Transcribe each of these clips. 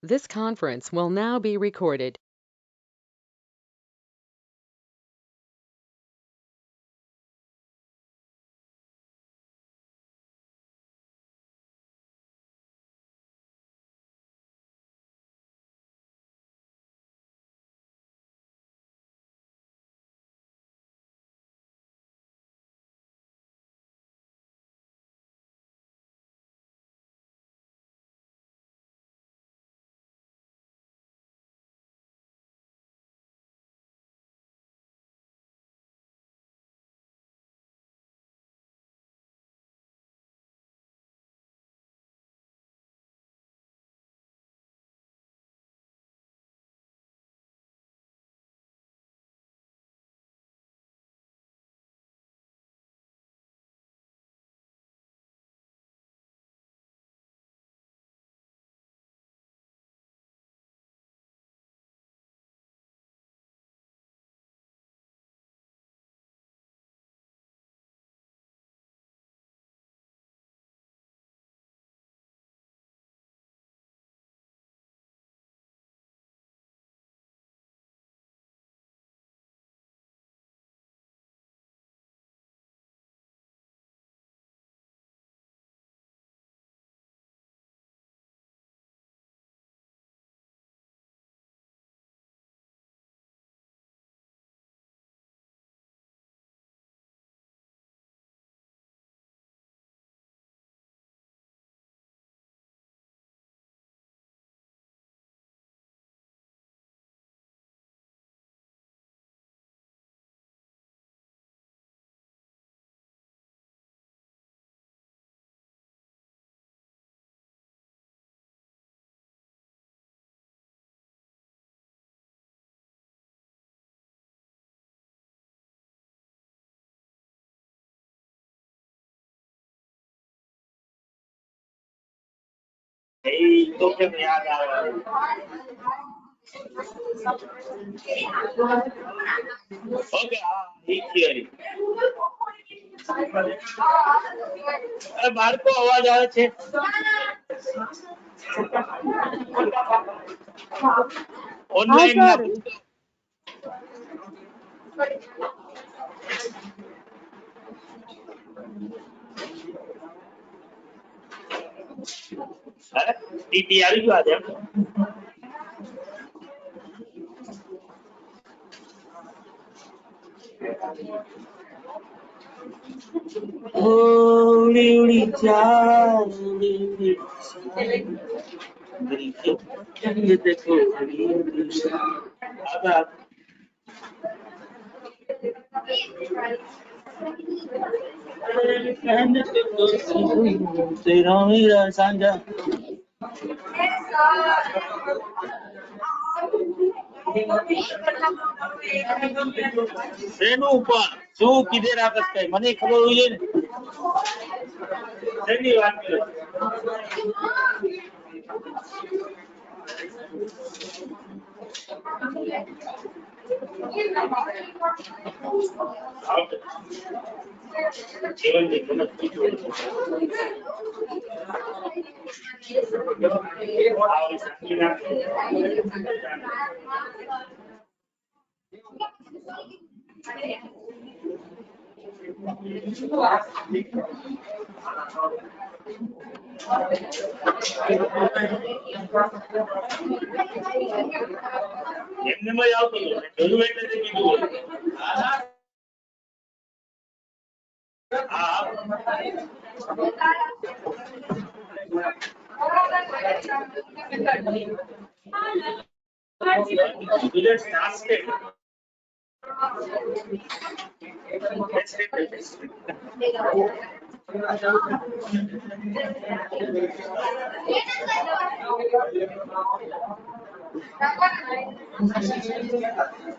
This conference will now be recorded. तो फिर याद आ रहा है। ओके हाँ ठीक है अरे बाहर को अवाज આવે છે ઓનલાઈન ના અરે ટીટી આવી ગયો આજે ઉડી ઉડી ચાલ ઉડી ઉડી ચાલ ये देखो उड़ी उड़ी चाल आधा कहने देखो तेरा मेरा साझा શેનું ઉપર શું કીધે રાખત કઈ મને ખબર હોય છે ને શેની વાત કરે જીવન ની કિંમત બીજું એમને આવતું જોયું એટલે કીધું હા Let's ask it. Let's take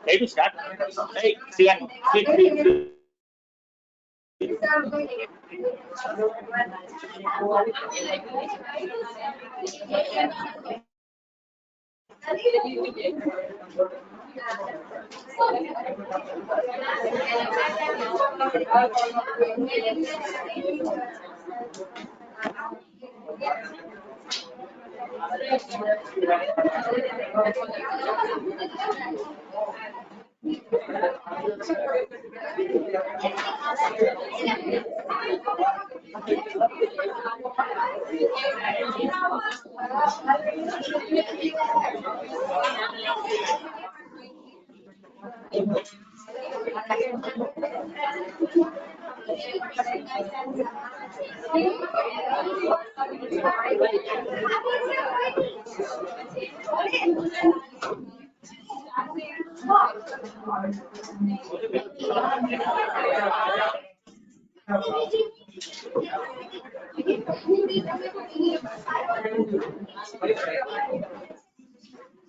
Hey, to start. Hey, Sigan, sit.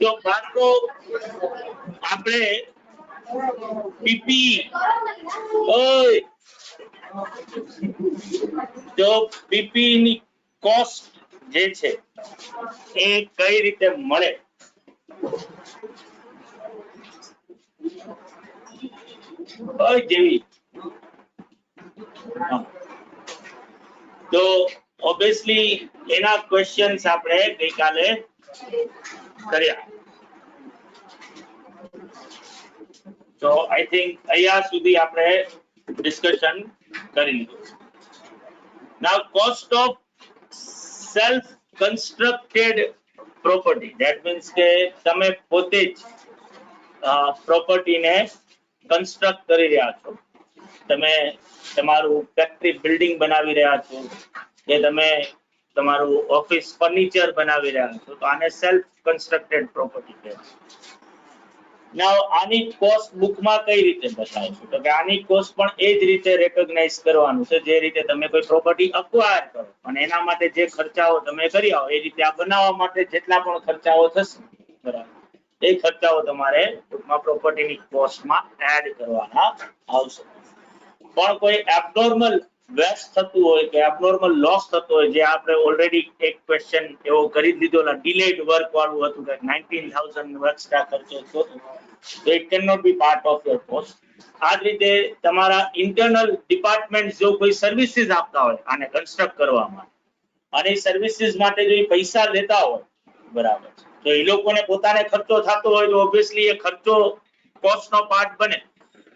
તો બાળકો આપણે પીપી તો પીપી ની કોસ્ટ જે છે એ કઈ રીતે મળે જેવી તો ઓબ્વિયસલી એના ક્વેશ્ચન્સ આપણે ગઈકાલે કર્યા તો આઈ થિંક અહીંયા સુધી આપણે ડિસ્કશન કરી લીધું. Now cost of self constructed property, that means કે તમે પોતે જ પ્રોપર્ટી ને કન્સ્ટ્રક્ટ કરી રહ્યા છો, તમે તમારું ફેક્ટરી બિલ્ડિંગ બનાવી રહ્યા છો કે તમે તમારું ઓફિસ ફર્નિચર બનાવી રહ્યા છો તો આને સેલ્ફ કન્સ્ટ્રક્ટેડ પ્રોપર્ટી કહેવાય. નાઉ આની કોસ્ટ બુકમાં કઈ રીતે બતાવશું તો કે આની કોસ્ટ પણ એ જ રીતે રેકોગ્નાઇઝ કરવાનું છે જે રીતે તમે કોઈ પ્રોપર્ટી અક્વાયર કરો અને એના માટે જે ખર્ચાઓ તમે કરી આવો એ રીતે આ બનાવવા માટે જેટલા પણ ખર્ચાઓ થશે બરાબર એ ખર્ચાઓ તમારે ટૂંકમાં પ્રોપર્ટીની કોસ્ટમાં એડ કરવાના આવશે. પણ કોઈ એબનોર્મલ વેસ્ટ થતું હોય કે એબનોર્મલ લોસ થતો હોય જે આપણે ઓલરેડી એક ક્વેશ્ચન એવો કરી દીધો ડિલેડ વર્ક વાળું હતું કે 19,000 એક્સ્ટ્રા ખર્ચો થયો તો it can not be part of your cost. આ જ રીતે તમારા ઇન્ટરનલ ડિપાર્ટમેન્ટ જો કોઈ સર્વિસીસ આપતા હોય આને કન્સ્ટ્રક્ટ કરવામાં અને એ સર્વિસીસ માટે જો પૈસા લેતા હોય બરાબર તો એ લોકોને પોતાને ખર્ચો થતો હોય તો ઓબ્વિયસલી એ ખર્ચો કોસ્ટનો પાર્ટ બને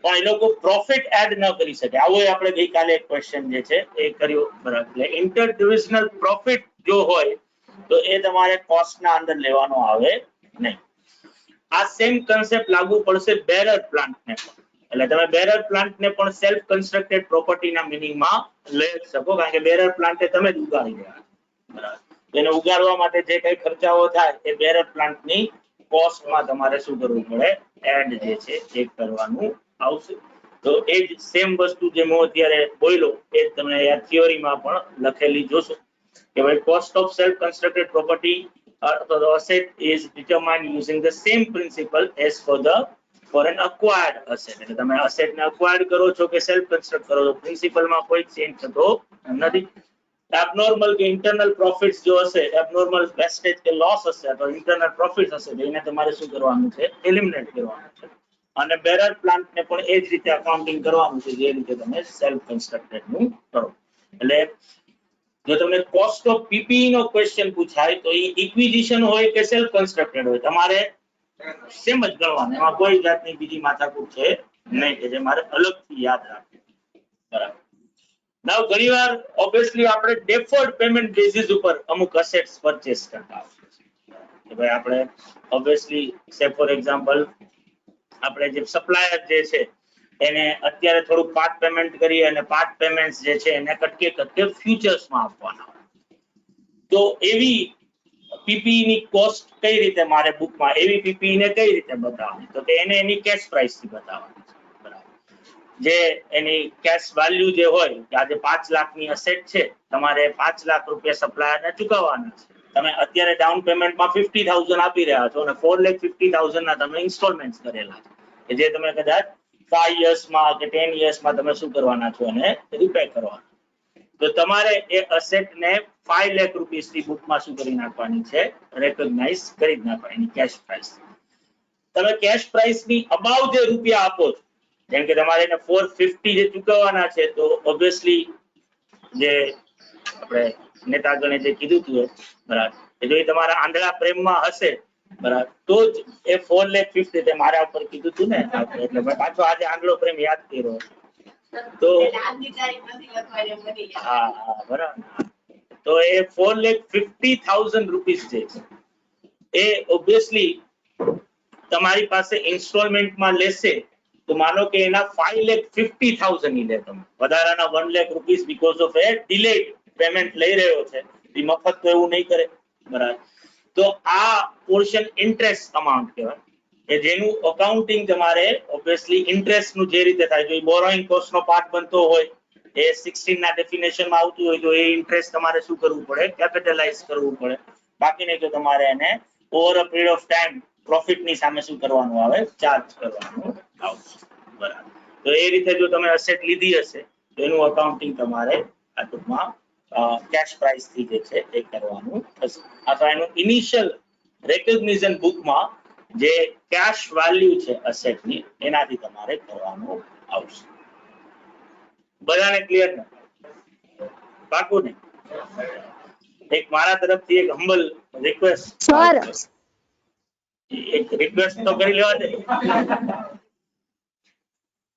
પણ એ લોકો પ્રોફિટ એડ ન કરી શકે. આવો આપણે ગઈકાલે એક ક્વેશ્ચન જે છે એ કર્યો બરાબર. એટલે ઇન્ટર ડિવિઝનલ પ્રોફિટ જો હોય તો એ તમારે કોસ્ટના અંદર લેવાનો આવે નહીં. આ સેમ કન્સેપ્ટ લાગુ પડશે બેરર પ્લાન્ટને પણ. એટલે તમે બેરર પ્લાન્ટને પણ સેલ્ફ કન્સ્ટ્રક્ટેડ પ્રોપર્ટીના મિનિંગમાં લઈ શકો કારણ કે બેરર પ્લાન્ટે તમે જ ઉગાડી રહ્યા બરાબર. એને ઉગાડવા માટે જે કઈ ખર્ચાઓ થાય એ બેરર પ્લાન્ટની કોસ્ટમાં તમારે શું કરવું પડે એડ જે છે એ કરવાનું આવશે. તો એ જ સેમ વસ્તુ જે હું અત્યારે બોલ્યો એ તમે થિયોરીમાં પણ લખેલી જોશો કે ભાઈ cost of self constructed property or the asset is determined using the same principle as for an acquired asset. એટલે તમે asset ને acquired કરો છો કે self construct કરો છો પ્રિન્સિપલમાં કોઈ ચેન્જ થતો નથી. એબનોર્મલ કે ઇન્ટરનલ પ્રોફિટ્સ જો હશે એબનોર્મલ વેસ્ટેજ કે લોસ હશે તો ઇન્ટરનલ પ્રોફિટ્સ હશે એને તમારે શું કરવાનું છે એલિમિનેટ કરવાનું છે અને બેરર પ્લાન્ટને પણ એ જ રીતે અકાઉન્ટિંગ કરવાનું છે જે રીતે તમે સેલ્ફ કન્સ્ટ્રક્ટેડ નું કરો. એટલે જો તમને કોસ્ટ ઓફ પીપીઈ નો ક્વેશ્ચન પૂછાય તો એ ઇક્વિઝિશન હોય કે સેલ્ફ કન્સ્ટ્રક્ટેડ હોય તમારે સેમ જ ગણવાનું એમાં કોઈ જાતની બીજી માથાકૂટ છે નહીં કે જે મારે અલગથી યાદ રાખવું બરાબર. નાવ ઘણીવાર ઓબ્વિયસલી આપણે ડેફર્ડ પેમેન્ટ બેસિસ ઉપર અમુક અસેટ્સ પરચેસ કરતા હોઈએ કે ભાઈ આપણે ઓબ્વિયસલી સે ફોર એક્ઝામ્પલ આપણે જે સપ્લાયર જે છે એને અત્યારે થોડું પાર્ટ પેમેન્ટ કરી અને પાર્ટ પેમેન્ટ જે છે એને કટકે ફ્યુચર્સમાં આપવાના તો એવી પીપીઈ ની કોસ્ટ કઈ રીતે મારે બુકમાં એવી પીપીઈ ને કઈ રીતે બતાવવાની તો કે એને એની કેશ પ્રાઇસ થી બતાવવાની બરાબર. જે એની કેશ વેલ્યુ જે હોય કે આજે 5 લાખની અસેટ છે તમારે 5 લાખ રૂપિયા સપ્લાયરને ચૂકવવાના છે તમે અત્યારે ડાઉન પેમેન્ટમાં 50,000 આપી રહ્યા છો અને 4,50,000 ના તમે ઇન્સ્ટોલમેન્ટ કરેલા છે કે જે તમે કદાચ 5 yearsમાં કે 10 yearsમાં તમે શું કરવાના છો અને રીપે કરવાના તો તમારે એ અસેટને 5 લાખ રૂપિયાની બુકમાં શું કરી નાખવાની છે રેકોગ્નાઇઝ કરી નાખવાની કેશ પ્રાઇસ. તમે કેશ પ્રાઇસની અબાઉ જે રૂપિયા આપો છો જેમ કે તમારે એને 450 જે ચૂકવવાના છે તો ઓબ્વિયસલી જે આપણે નેતાગણે જે કીધું હતું બરાબર કે જો એ તમારા આંધળા પ્રેમમાં હશે બરાબર તો જ એ 4,50,000 તે મારા ઉપર કીધું હતું ને એટલે મેં પાછો આજે આંધળો પ્રેમ યાદ કર્યો તો હા હા બરાબર તો એ 4,50,000 રૂપીસ છે એ ઓબ્વિયસલી તમારી પાસે ઇન્સ્ટોલમેન્ટમાં લેશે તો માનો કે એના 5,50,000 ની લે તમે વધારાના 1 lakh rupees because of A delayed payment લઈ રહ્યો છે એ મફત તો એવું નહીં કરે બરાબર તો આ પોર્શન ઇન્ટરેસ્ટ અમાઉન્ટ કહેવાય કે જેનું અકાઉન્ટિંગ તમારે ઓબ્વિયસલી ઇન્ટરેસ્ટ નું જે રીતે થાય જો બોરોઈંગ કોસ્ટ નો પાર્ટ બનતો હોય એ 16 ના ડેફિનેશન માં આવતું હોય તો એ ઇન્ટરેસ્ટ તમારે શું કરવું પડે કેપિટલાઇઝ કરવું પડે બાકી નહીં તો તમારે એને over a period of time profit ની સામે શું કરવાનું આવે ચાર્જ કરવાનું આવશે બરાબર તો એ રીતે જો તમે અસેટ લીધી હશે તો એનું અકાઉન્ટિંગ તમારે આ ટૂંકમાં કેશ પ્રાઇસ થી જે છે એ કરવાનું થશે અથવા એનું ઇનિશિયલ રેકગ્નિશન બુકમાં જે કેશ વેલ્યુ છે અસેટની એનાથી તમારે કરવાનું આવશે બધાને ક્લિયર ને પાકું ને એક મારા તરફથી એક હમ્બલ રિક્વેસ્ટ સર એક રિક્વેસ્ટ તો કરી લેવા દે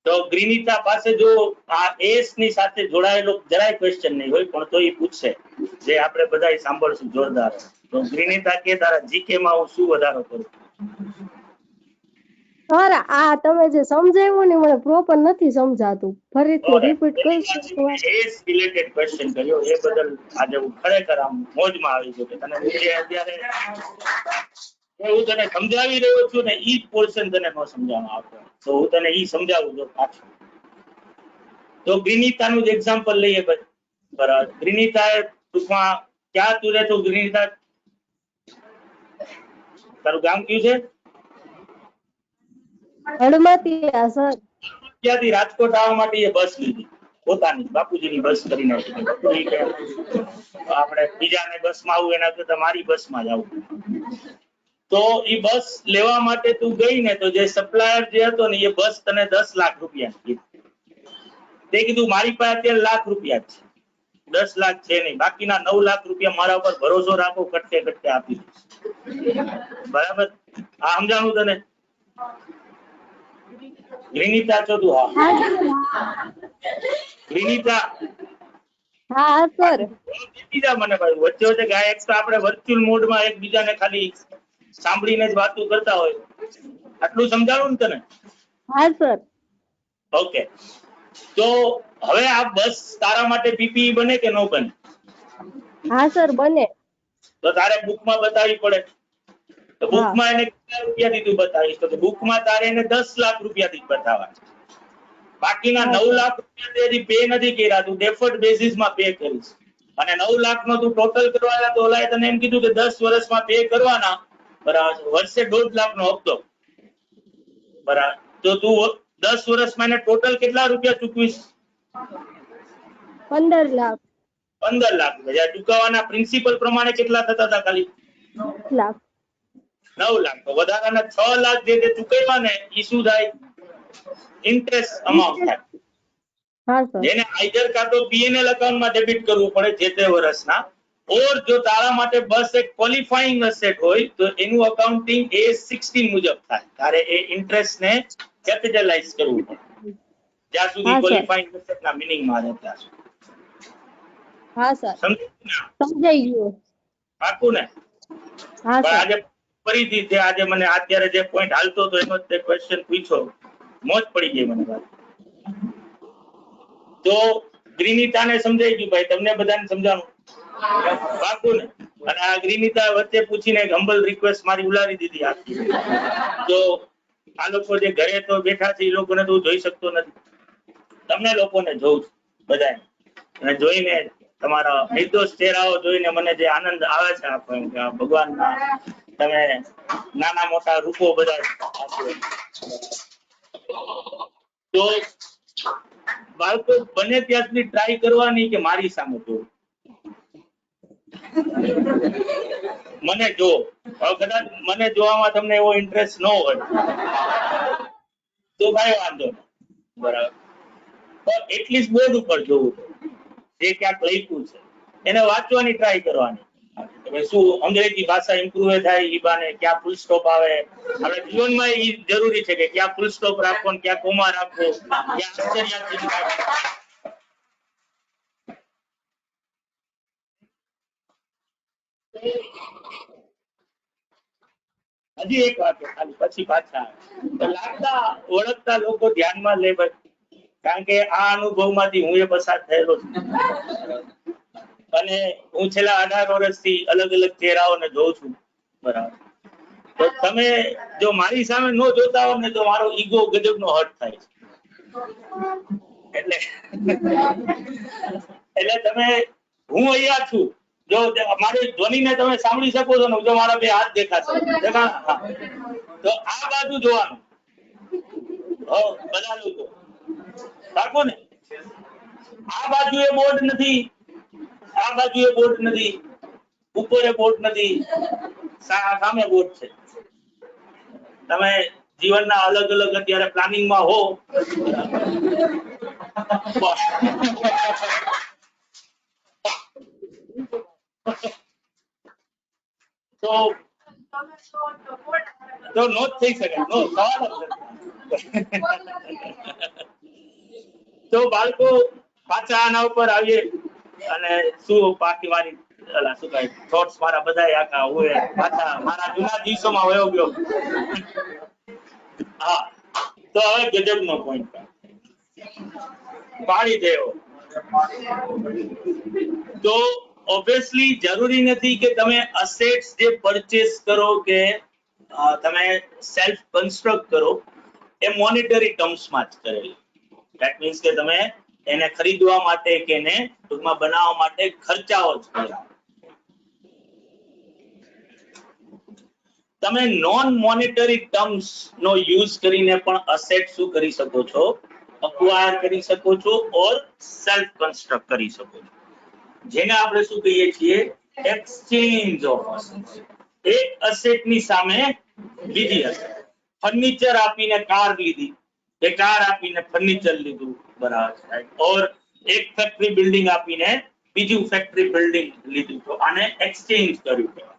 તો ગ્રીનિતા પાસે જો આ એસ ની સાથે જોડાયેલો જરાય ક્વેશ્ચન નહીં હોય પણ તો એ પૂછશે જે આપણે બધા સાંભળશું જોરદાર તો ગ્રીનિતા કે તારા જીકે માં હું શું વધારો કરું સર આ તમે જે સમજાવ્યું ને મને પ્રોપર નથી સમજાતું ફરીથી રિપીટ કરશો એસ રિલેટેડ ક્વેશ્ચન કર્યો એ બદલ આજે હું ખરેખર આમ મોજમાં આવી ગયો કે તને નીચે અત્યારે હું તને સમજાવી રહ્યો છું ને ઈ પોર્શન તને ન સમજાવવામાં આવતો તો હું તને ઈ સમજાવું છું પાછું તો ગ્રીનિતાનું જ એક્ઝામ્પલ લઈએ બરાબર ગ્રીનિતા ટૂંકમાં ક્યાં તું રહે છો ગ્રીનિતા તારું ગામ કયું છે હળમતિયા સર ત્યાંથી રાજકોટ આવવા માટે એ બસ લીધી પોતાની બાપુજીની બસ કરીને આપણે બીજાને બસમાં આવું એના કરતા મારી બસમાં જ આવું તો એ બસ લેવા માટે તું ગઈ ને તો જે સપ્લાયર જે હતો ને એ બસ તને 10 લાખ રૂપિયા કીધી તે કીધું મારી પાસે અત્યારે લાખ રૂપિયા છે 10 લાખ છે નહીં બાકીના 9 લાખ રૂપિયા મારા ઉપર ભરોસો રાખો કટકે કટકે આપી બરાબર આ સમજાણું તને ગ્રીનિતા છો તું હા ગ્રીનિતા હા સર બીજા મને ભાઈ વચ્ચે વચ્ચે ગાય એક તો આપણે વર્ચ્યુઅલ મોડમાં એકબીજાને ખાલી સાંભળીને જ વાતો કરતા હોય આટલું સમજાવું ને તને હા સર ઓકે તો હવે આ બસ તારા માટે પીપીઈ બને કે ન બને હા સર બને તો તારે બુકમાં બતાવવી પડે તો બુકમાં એને કેટલા રૂપિયાથી તું બતાવીશ તો બુકમાં તારે એને 10 લાખ રૂપિયાથી જ બતાવવા બાકીના 9 લાખ રૂપિયા હજી પે નથી કર્યા તું ડેફર્ડ બેસિસમાં પે કરીશ અને 9 લાખનો તું ટોટલ કરવાના તો ઓલાએ તને એમ કીધું કે 10 વર્ષમાં પે કરવાના બરાબર વર્ષે 1.5 લાખનો હપ્તો બરાબર તો તું 10 વર્ષમાં એને ટોટલ કેટલા રૂપિયા ચૂકવીશ 15 લાખ 15 લાખ રૂપિયા ચૂકવવાના પ્રિન્સિપલ પ્રમાણે કેટલા થતા હતા ખાલી 9 લાખ 9 લાખ તો વધારાના 6 લાખ જે તે ચૂકવ્યા ને એ શું થાય ઇન્ટરેસ્ટ અમાઉન્ટ થાય હા સર જેને આઈધર કાં તો પીએનએલ એકાઉન્ટમાં ડેબિટ કરવું પડે જે તે વર્ષના ઓર જો તારા માટે બસ એક ક્વોલિફાઈંગ અસેટ હોય તો એનું અકાઉન્ટિંગ A16 મુજબ થાય તારે એ ઇન્ટરેસ્ટ ને કેપિટલાઇઝ કરવું પડે જ્યાં સુધી હા, સર. ક્વોલિફાઈંગ અસેટના મિનિંગમાં રહે ત્યાં સુધી હા સર સમજાયું ને? સમજાઈ ગયું પાકું ને હા પણ સર આજે ફરીથી તે આજે મને અત્યારે જે પોઈન્ટ હાલતો હતો એનો તે ક્વેશ્ચન પૂછ્યો મોજ પડી ગઈ મને વાત તો ગ્રીનિતાને સમજાઈ ગયું ભાઈ તમને બધાને સમજાણું પાકું ને અને આ ગ્રીનિતા વચ્ચે પૂછીને એક હમ્બલ રિક્વેસ્ટ મારી ઉલારી દીધી આખી તો આ લોકો જે ઘરે તો બેઠા છે એ લોકોને તો હું જોઈ શકતો નથી તમને લોકોને જોઉં છું બધાને અને જોઈને તમારા નિર્દોષ ચહેરાઓ જોઈને મને જે આનંદ આવે છે આખો એમ કે આ ભગવાનના તમે નાના મોટા રૂપો બધા આપ્યો. તો બાળકો બને ત્યાં સુધી ટ્રાય કરવાની કે મારી સામે જોવું મને જો કદાચ મને જોવામાં તમને એવો ઇન્ટરેસ્ટ ન હોય તો ભાઈ વાંધો નહીં બરાબર પણ એટલીસ્ટ બોર્ડ ઉપર જોવું જે ક્યાંક લખ્યું છે એને વાંચવાની ટ્રાય કરવાની તમે શું અંગ્રેજી ભાષા ઇમ્પ્રુવ થાય ઈ બાને ક્યાં ફૂલ સ્ટોપ આવે આપણે જીવનમાં ઈ જરૂરી છે કે ક્યાં ફૂલ સ્ટોપ રાખવો ને ક્યાં કોમા રાખવો ક્યાં આશ્ચર્યાચિહ્ન રાખવું. હજી એક વાત ખાલી પછી પાછા આવે. લાગતા ઓળખતા લોકો ધ્યાનમાં લે કારણ કે આ અનુભવમાંથી હું એ પસાર થયેલો છું અને હું છેલ્લા 18 વર્ષથી અલગ અલગ ચહેરાઓને જોઉં છું. બરાબર. તો તમે જો મારી સામે ન જોતા હો ને તો મારો ઈગો ગજબનો હર્ટ થાય છે. એટલે એટલે તમે હું અહીંયા છું જો મારી ધ્વનિને તમે સાંભળી શકો છો ને જો મારા બે હાથ દેખાશે તો આ બાજુ જોવાનું બધા લોકો રાખો ને આ બાજુ એ બોર્ડ નથી આ બાજુ એ બોર્ડ નથી ઉપર એ બોર્ડ નથી સામે બોર્ડ છે. તમે જીવનના અલગ અલગ અત્યારે પ્લાનિંગમાં હો તો નો જ થઈ શકે નો સવાલ જ નથી. તો બાળકો પાછા આના ઉપર આવીએ અને શું બાકી મારી શું કહે થોટ્સ મારા બધા આખા હોય પાછા મારા જૂના દિવસોમાં વયો ગયો. હા તો હવે ગજબનો પોઈન્ટ પાડી દેવો. તો ઓબ્વિયસલી જરૂરી નથી કે તમે અસેટ્સ જે પરચેસ કરો કે તમે સેલ્ફ કન્સ્ટ્રક્ટ કરો એ મોનેટરી ટર્મ્સમાં જ કરેલી. ધેટ મીન્સ કે તમે એને ખરીદવા માટે કે એને ટૂંકમાં બનાવવા માટે ખર્ચાઓ જ કર્યા. તમે નોન મોનેટરી ટર્મ્સ નો યુઝ કરીને પણ અસેટ શું કરી શકો છો અક્વાયર કરી શકો છો ઓર સેલ્ફ કન્સ્ટ્રક્ટ કરી શકો છો જેને આપણે શું કહીએ છીએ એક્સચેન્જ ઓફ અસેટ્સ. એક અસેટ ની સામે બીજી અસેટ. ફર્નિચર આપીને કાર લીધી એ કાર આપીને ફર્નિચર લીધું બરાબર ઓર એક ફેક્ટરી બિલ્ડિંગ આપીને બીજું ફેક્ટરી બિલ્ડિંગ લીધું તો આને એક્સચેન્જ કર્યું.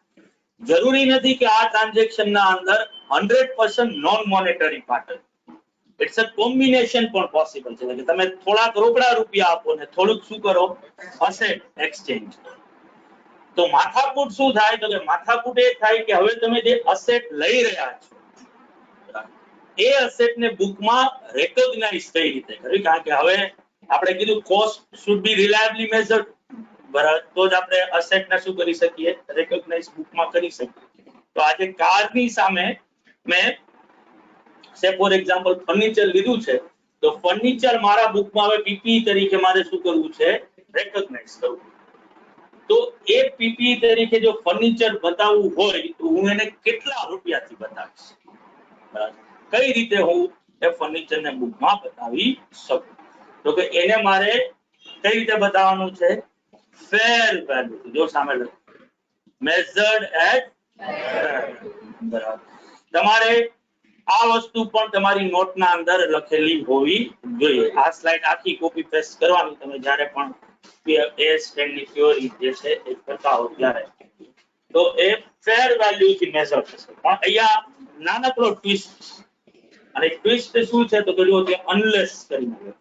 જરૂરી નથી કે આ ટ્રાન્ઝેક્શન ના અંદર 100% non monetary part it's a combination પણ પોસિબલ છે કે તમે થોડાક રોકડા રૂપિયા આપો ને થોડુંક શું કરો અસેટ એક્સચેન્જ. તો માથાકૂટ શું થાય તો કે માથાકૂટ એ થાય કે હવે તમે જે અસેટ લઈ રહ્યા છો એ અસેટ ને બુકમાં રેકોગ્નાઇઝ કઈ રીતે કરવી કારણ કે હવે આપણે કીધું કોસ્ટ શુડ બી રિલાયબલી મેઝર્ડ બરાબર તો જ આપણે અસેટ ને શું કરી શકીએ રેકોગ્નાઇઝ બુકમાં કરી શકીએ. તો આજે કારની સામે મેં સે ફોર એક્ઝામ્પલ ફર્નિચર લીધું છે તો ફર્નિચર મારા બુકમાં હવે પીપી તરીકે મારે શું કરવું છે રેકોગ્નાઇઝ કરવું. તો એ પીપી તરીકે જો ફર્નિચર બતાવવું હોય તો હું એને કેટલા રૂપિયાથી બતાવીશ કઈ રીતે હું એ ફર્નિચર ને બુકમાં બતાવી શકું તો કે એને મારે કઈ રીતે બતાવવાનું છે ફેર વેલ્યુ જો સામે મેઝર્ડ એટ બરાબર. તમારે આ વસ્તુ પણ તમારી નોટના અંદર લખેલી હોવી જોઈએ. આ સ્લાઇડ આખી કોપી પેસ્ટ કરવાની તમે જ્યારે પણ એ સ્ટેન્ડની થિયોરી જે છે એ કરતા હો ત્યારે તો એ ફેર વેલ્યુ થી મેઝર થશે. પણ અહીંયા નાનકડો ટ્વિસ્ટ અને ટ્વિસ્ટ શું છે તો કે જો તે અનલેસ કરીને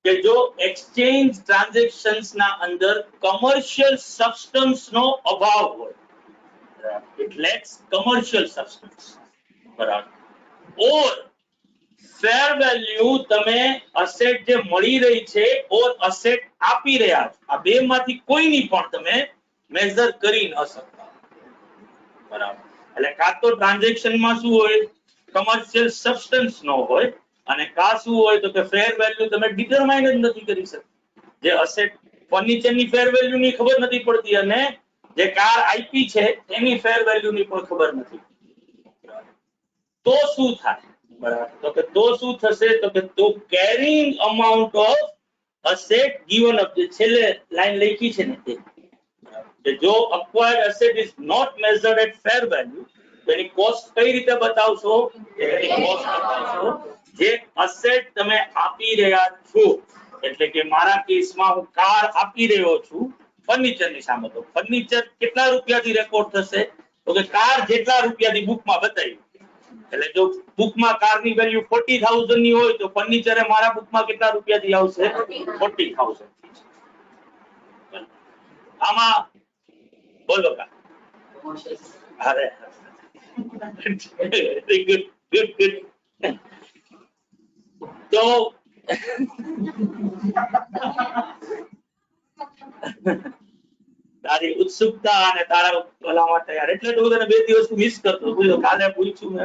કે જો એક્સચેન્જ ટ્રાન્ઝેક્શન્સ ના અંદર કમર્શિયલ સબસ્ટન્સ નો અભાવ હોય it lacks commercial substance બરાબર ઓર ફેર વેલ્યુ તમે અસેટ જે મળી રહી છે ઓર અસેટ આપી રહ્યા છો આ બે માંથી કોઈની પણ તમે મેઝર કરી ન શકતા બરાબર. એટલે કાં તો ટ્રાન્ઝેક્શન માં શું હોય કમર્શિયલ સબસ્ટન્સ નો હોય અને કા શું હોય તો કે ફેર વેલ્યુ તમે ડિટરમાઇન જ નથી કરી શકતા. જે અસેટ ફર્નિચર ની ફેર વેલ્યુ ની ખબર નથી પડતી અને જે કાર આઈપી છે એની ફેર વેલ્યુ ની પણ ખબર નથી તો શું થાય બરાબર તો કે તો શું થશે તો કે તો carrying amount of asset given up જે છેલ્લે લાઈન લખી છે ને તે જો acquired asset is not measured at fair value તેની કોસ્ટ કઈ રીતે બતાવશો એની કોસ્ટ બતાવશો જે અસેટ તમે આપી રહ્યા છો એટલે કે મારા કેસમાં હું કાર આપી રહ્યો છું ફર્નિચરની સામે. તો ફર્નિચર કેટલા રૂપિયાથી રેકોર્ડ થશે? તો કે કાર જેટલા રૂપિયાથી બુકમાં બતાવી. એટલે જો બુકમાં કારની વેલ્યુ 40,000 ની હોય તો ફર્નિચરે મારા બુકમાં કેટલા રૂપિયાથી આવશે? 40,000. આમાં બોલો કા? અરે good, good, good. તો તારી ઉત્સુકતા અને તારા ઓલા માટે યાર, એટલે તો હું તને 2 દિવસ મિસ કરતો. બોલો કાલે પૂછ્યું મેં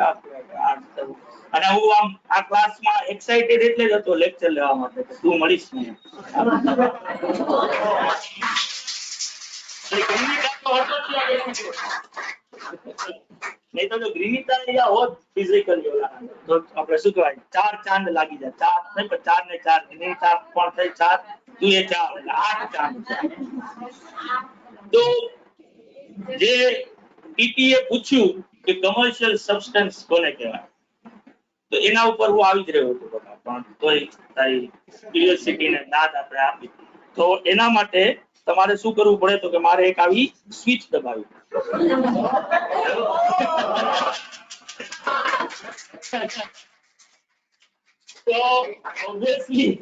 અને હું આમ આ ક્લાસમાં એક્સાઇટેડ એટલે જ હતો લેક્ચર લેવા માટે કે તું મળીશ મને. નહીં તો ગ્રીનિતા અહીંયા હોત ફિઝિકલી ઓલા તો આપણે શું કહેવાય 4 ચાંદ લાગી જાય. 4 નહીં પણ 4 ને 4 એની 4 પણ થઈ 4 તું એ 4 એટલે 8 ચાંદ. તો જે ટીટીએ પૂછ્યું કે કમર્શિયલ સબસ્ટન્સ કોને કહેવાય, તો એના ઉપર હું આવી જ રહ્યો હતો બકા, પણ તોય તારી ક્યુરિયોસિટીને દાદ આપણે આપી. તો એના માટે તમારે શું કરવું પડે? તો કે મારે એક આવી સ્વિચ દબાવી. તો ઓબ્વિયસલી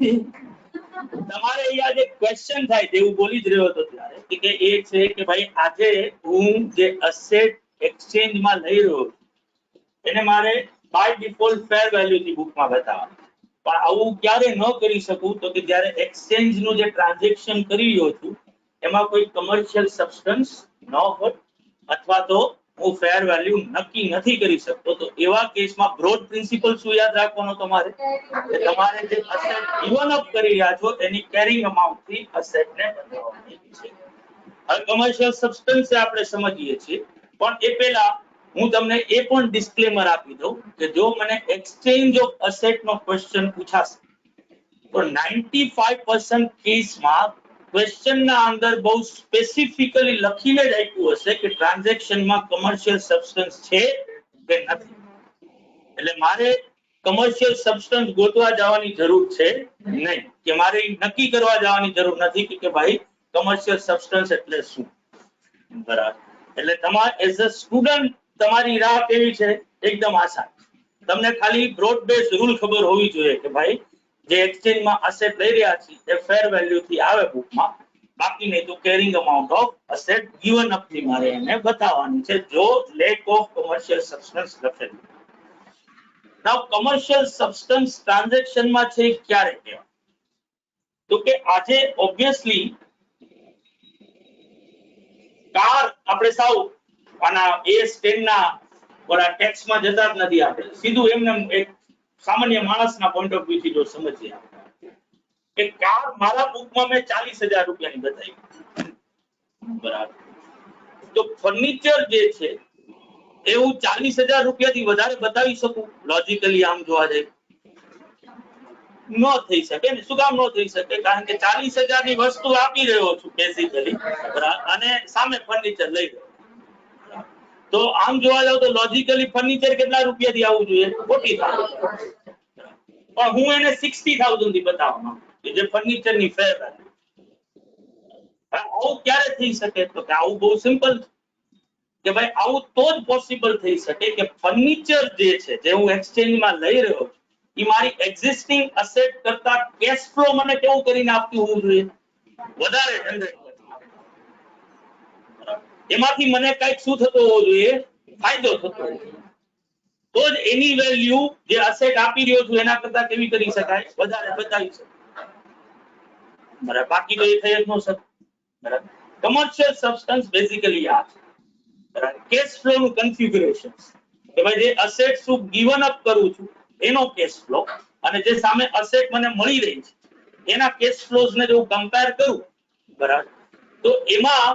તમારે અહીંયા જે ક્વેશ્ચન થાય તેવું બોલી જ રહ્યો હતો ત્યારે કે એ છે કે ભાઈ આજે હું જે અસેટ એક્સચેન્જમાં લઈ રહ્યો છું એને મારે બાય ડિફોલ્ટ ફેર વેલ્યુથી બુકમાં બતાવવા. પણ આવું ક્યારે ન કરી શકું? તો કે જ્યારે એક્સચેન્જનું જે ટ્રાન્ઝેક્શન કરી રહ્યો છું એમાં કોઈ કમર્શિયલ સબસ્ટન્સ ન હોય અથવા તો હું ફેર વેલ્યુ નક્કી નથી કરી શકતો. તો એવા કેસમાં બ્રોડ પ્રિન્સિપલ શું યાદ રાખવાનો તમારે? કે તમારે જે અસેટ ગિવન અપ કરી રહ્યા છો એની કેરિંગ અમાઉન્ટથી અસેટને બતાવવાની છે. હવે કમર્શિયલ સબસ્ટન્સ આપણે સમજીએ છીએ, પણ એ પહેલા હું તમને એ પણ ડિસ્ક્લેમર આપી દઉં કે જો મને એક્સચેન્જ ઓફ અસેટનો ક્વેશ્ચન પૂછાશે તો 95% કેસમાં ક્વેશ્ચનના અંદર બહુ સ્પેસિફિકલી લખીને જ આપ્યું હશે કે ટ્રાન્ઝેક્શનમાં કમર્શિયલ સબસ્ટન્સ છે કે નથી. એટલે મારે કમર્શિયલ સબસ્ટન્સ ગોતવા જવાની જરૂર છે નહીં, કે મારે નક્કી કરવા જવાની જરૂર નથી કે ભાઈ કમર્શિયલ સબસ્ટન્સ એટલે શું. બરાબર. એટલે તમારે એઝ અ સ્ટુડન્ટ તમારી રાહ કેવી છે? એકદમ આસાન. તમને ખાલી બ્રોડ બેઝ રૂલ ખબર હોવી જોઈએ કે ભાઈ જે એક્સચેન્જમાં અસેટ લઈ રહ્યા છીએ એ ફેર વેલ્યુથી આવે બુકમાં, બાકી નહીં તો carrying amount of asset given up થી મારે એને બતાવવાની છે જો લેક ઓફ કમર્શિયલ સબસ્ટન્સ લખેલું. નાઉ કમર્શિયલ સબસ્ટન્સ ટ્રાન્ઝેક્શનમાં છે ક્યારે કહેવાય? તો કે આજે ઓબ્વિયસલી કાર આપણે સાવ આના AS10 ના ઓલા ટેક્સમાં જતા જ નથી. આપણે સીધું એમને એક સામાન્ય માણસના પોઈન્ટ ઓફ વ્યૂ થી જો સમજીએ કે કાર મારા બુકમાં મેં 40,000 રૂપિયાની બતાવી. બરાબર. તો ફર્નિચર જે છે એ હું 40,000 રૂપિયાથી વધારે બતાવી શકું? લોજિકલી આમ જોવા જાય ન થઈ શકે ને. શું કામ ન થઈ શકે? કારણ કે 40,000 ની વસ્તુ આપી રહ્યો છું બેઝિકલી, અને સામે ફર્નિચર લઈ રહ્યો. તો આમ જોવા જાવ તો લોજિકલી ફર્નિચર કેટલા રૂપિયાથી આવવું જોઈએ? 40,000. પણ હું એને 60,000 થી બતાવવા માંગુ છું જે ફર્નિચરની ફેર વેલ્યુ. આવું ક્યારે થઈ શકે? તો કે આવું બહુ સિમ્પલ કે ભાઈ આવું તો જ પોસિબલ થઈ શકે કે ફર્નિચર જે છે જે હું એક્સચેન્જમાં લઈ રહ્યો છું એ મારી એક્ઝિસ્ટિંગ અસેટ કરતા કેશ ફ્લો મને કેવું કરીને આપતું હોવું જોઈએ? વધારે જનરેટ કરતું. એમાંથી મને કઈક શું થતો હોવો જોઈએ? ફાયદો થતો હોવો જોઈએ. તો જ એની વેલ્યુ જે અસેટ આપી રહ્યો છું એના કરતા કેવી કરી શકાય? વધારે બતાવી શકાય. બરાબર. બાકી તો એ થઈ જ ન શકે. બરાબર. કમર્શિયલ સબસ્ટન્સ બેઝિકલી આ છે. બરાબર. કેશ ફ્લો નું કન્ફિગ્યુરેશન કે ભાઈ જે અસેટ શું ગિવન અપ કરું છું એનો કેશ ફ્લો અને જે સામે અસેટ મને મળી રહી છે એના કેશ ફ્લોઝ ને જો કમ્પેર કરું, બરાબર, તો એમાં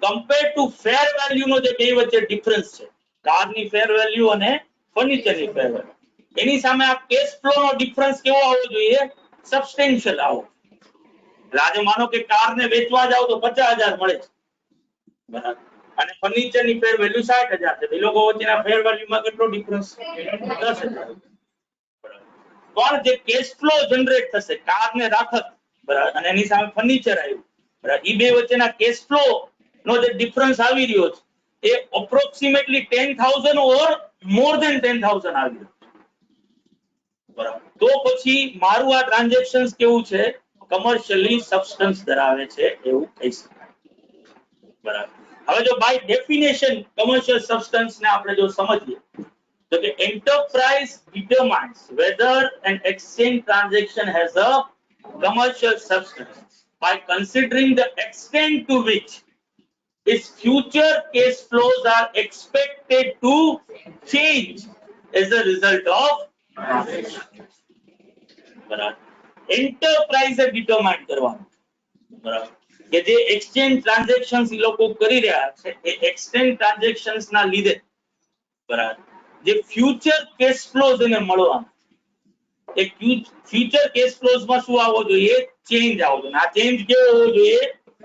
કમ્પેર ટુ ફેર વેલ્યુ નો જે બે વચ્ચે ડિફરન્સ છે, કારની ફેર વેલ્યુ અને ફર્નિચરની ફેર વેલ્યુ, એની સામે આ કેશ ફ્લો નો ડિફરન્સ કેવો આવવો જોઈએ? સબસ્ટેન્શિયલ આવો. આજે માનો કે કારને વેચવા જાવ તો 50,000 મળે છે, બરાબર, અને ફર્નિચરની ફેર વેલ્યુ 60,000 છે. એ લોકો વચ્ચેના ફેર વેલ્યુમાં કેટલો ડિફરન્સ? 10,000. પણ જે કેશ ફ્લો જનરેટ થશે કારને રાખત, બરાબર, અને એની સામે ફર્નિચર આવ્યું બરાબર ઈ બે વચ્ચેના કેશ ફ્લો નો જે ડિફરન્સ આવી રહ્યો છે એ અપ્રોક્સિમેટલી 10,000 ઓર મોર ધેન 10,000 આવી રહ્યો છે. બરાબર તો પછી મારું આ ટ્રાન્ઝેક્શન કેવું છે કમર્શિયલી સબસ્ટન્સ ધરાવે છે એવું કહી શકાય. બરાબર હવે જો બાય ડેફિનેશન કમર્શિયલ સબસ્ટન્સ ને આપણે જો સમજીએ તો કે enterprise determines whether an exchange transaction has a commercial substance by considering the extent to which its future cash flows are expected to change as a result of transaction. બરાબર enterprise determine કરવાનું બરાબર કે જે exchange transactions ઈ લોકો કરી રહ્યા છે એ exchange transactions ના લીધે બરાબર જે ફ્યુચર કેશ ફ્લોઝ એને મળવાનું એ ફ્યુચર કેશ ફ્લોઝ માં શું આવવો જોઈએ ચેન્જ આવવો જોઈએ. આ ચેન્જ કેવો હોવો જોઈએ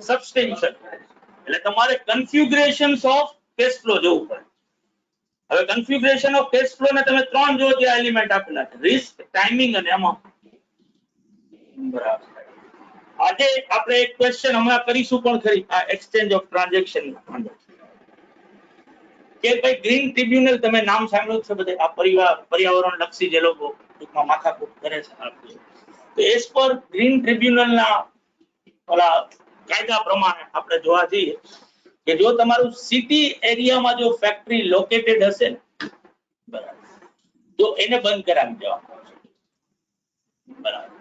સબસ્ટેન્શિયલ. એટલે તમારે કન્ફિગ્યુરેશન્સ ઓફ કેશ ફ્લો જોવું પડે. હવે કન્ફિગ્યુરેશન ઓફ કેશ ફ્લો ને તમે ત્રણ જો જે એલિમેન્ટ આપેલા છે રિસ્ક ટાઈમિંગ અને અમાઉન્ટ. બરાબર આજે આપણે એક ક્વેશ્ચન હમણાં કરીશું પણ ખરી આ એક્સચેન્જ ઓફ ટ્રાન્ઝેક્શન અંદર કે ભાઈ ગ્રીન ટ્રિબ્યુનલ તમે નામ સાંભળ્યું છે બધે આ પર્યાવરણ લક્ષી જે લોકો ટૂંકમાં માથાકૂટ કરે છે તો એસ પર ગ્રીન ટ્રિબ્યુનલ ના ઓલા કાયદા પ્રમાણે આપણે જોવા જઈએ કે જો તમારું સિટી એરિયામાં જો ફેક્ટરી લોકેટેડ હશે ને બરાબર તો એને બંધ કરાવી દેવામાં આવશે. બરાબર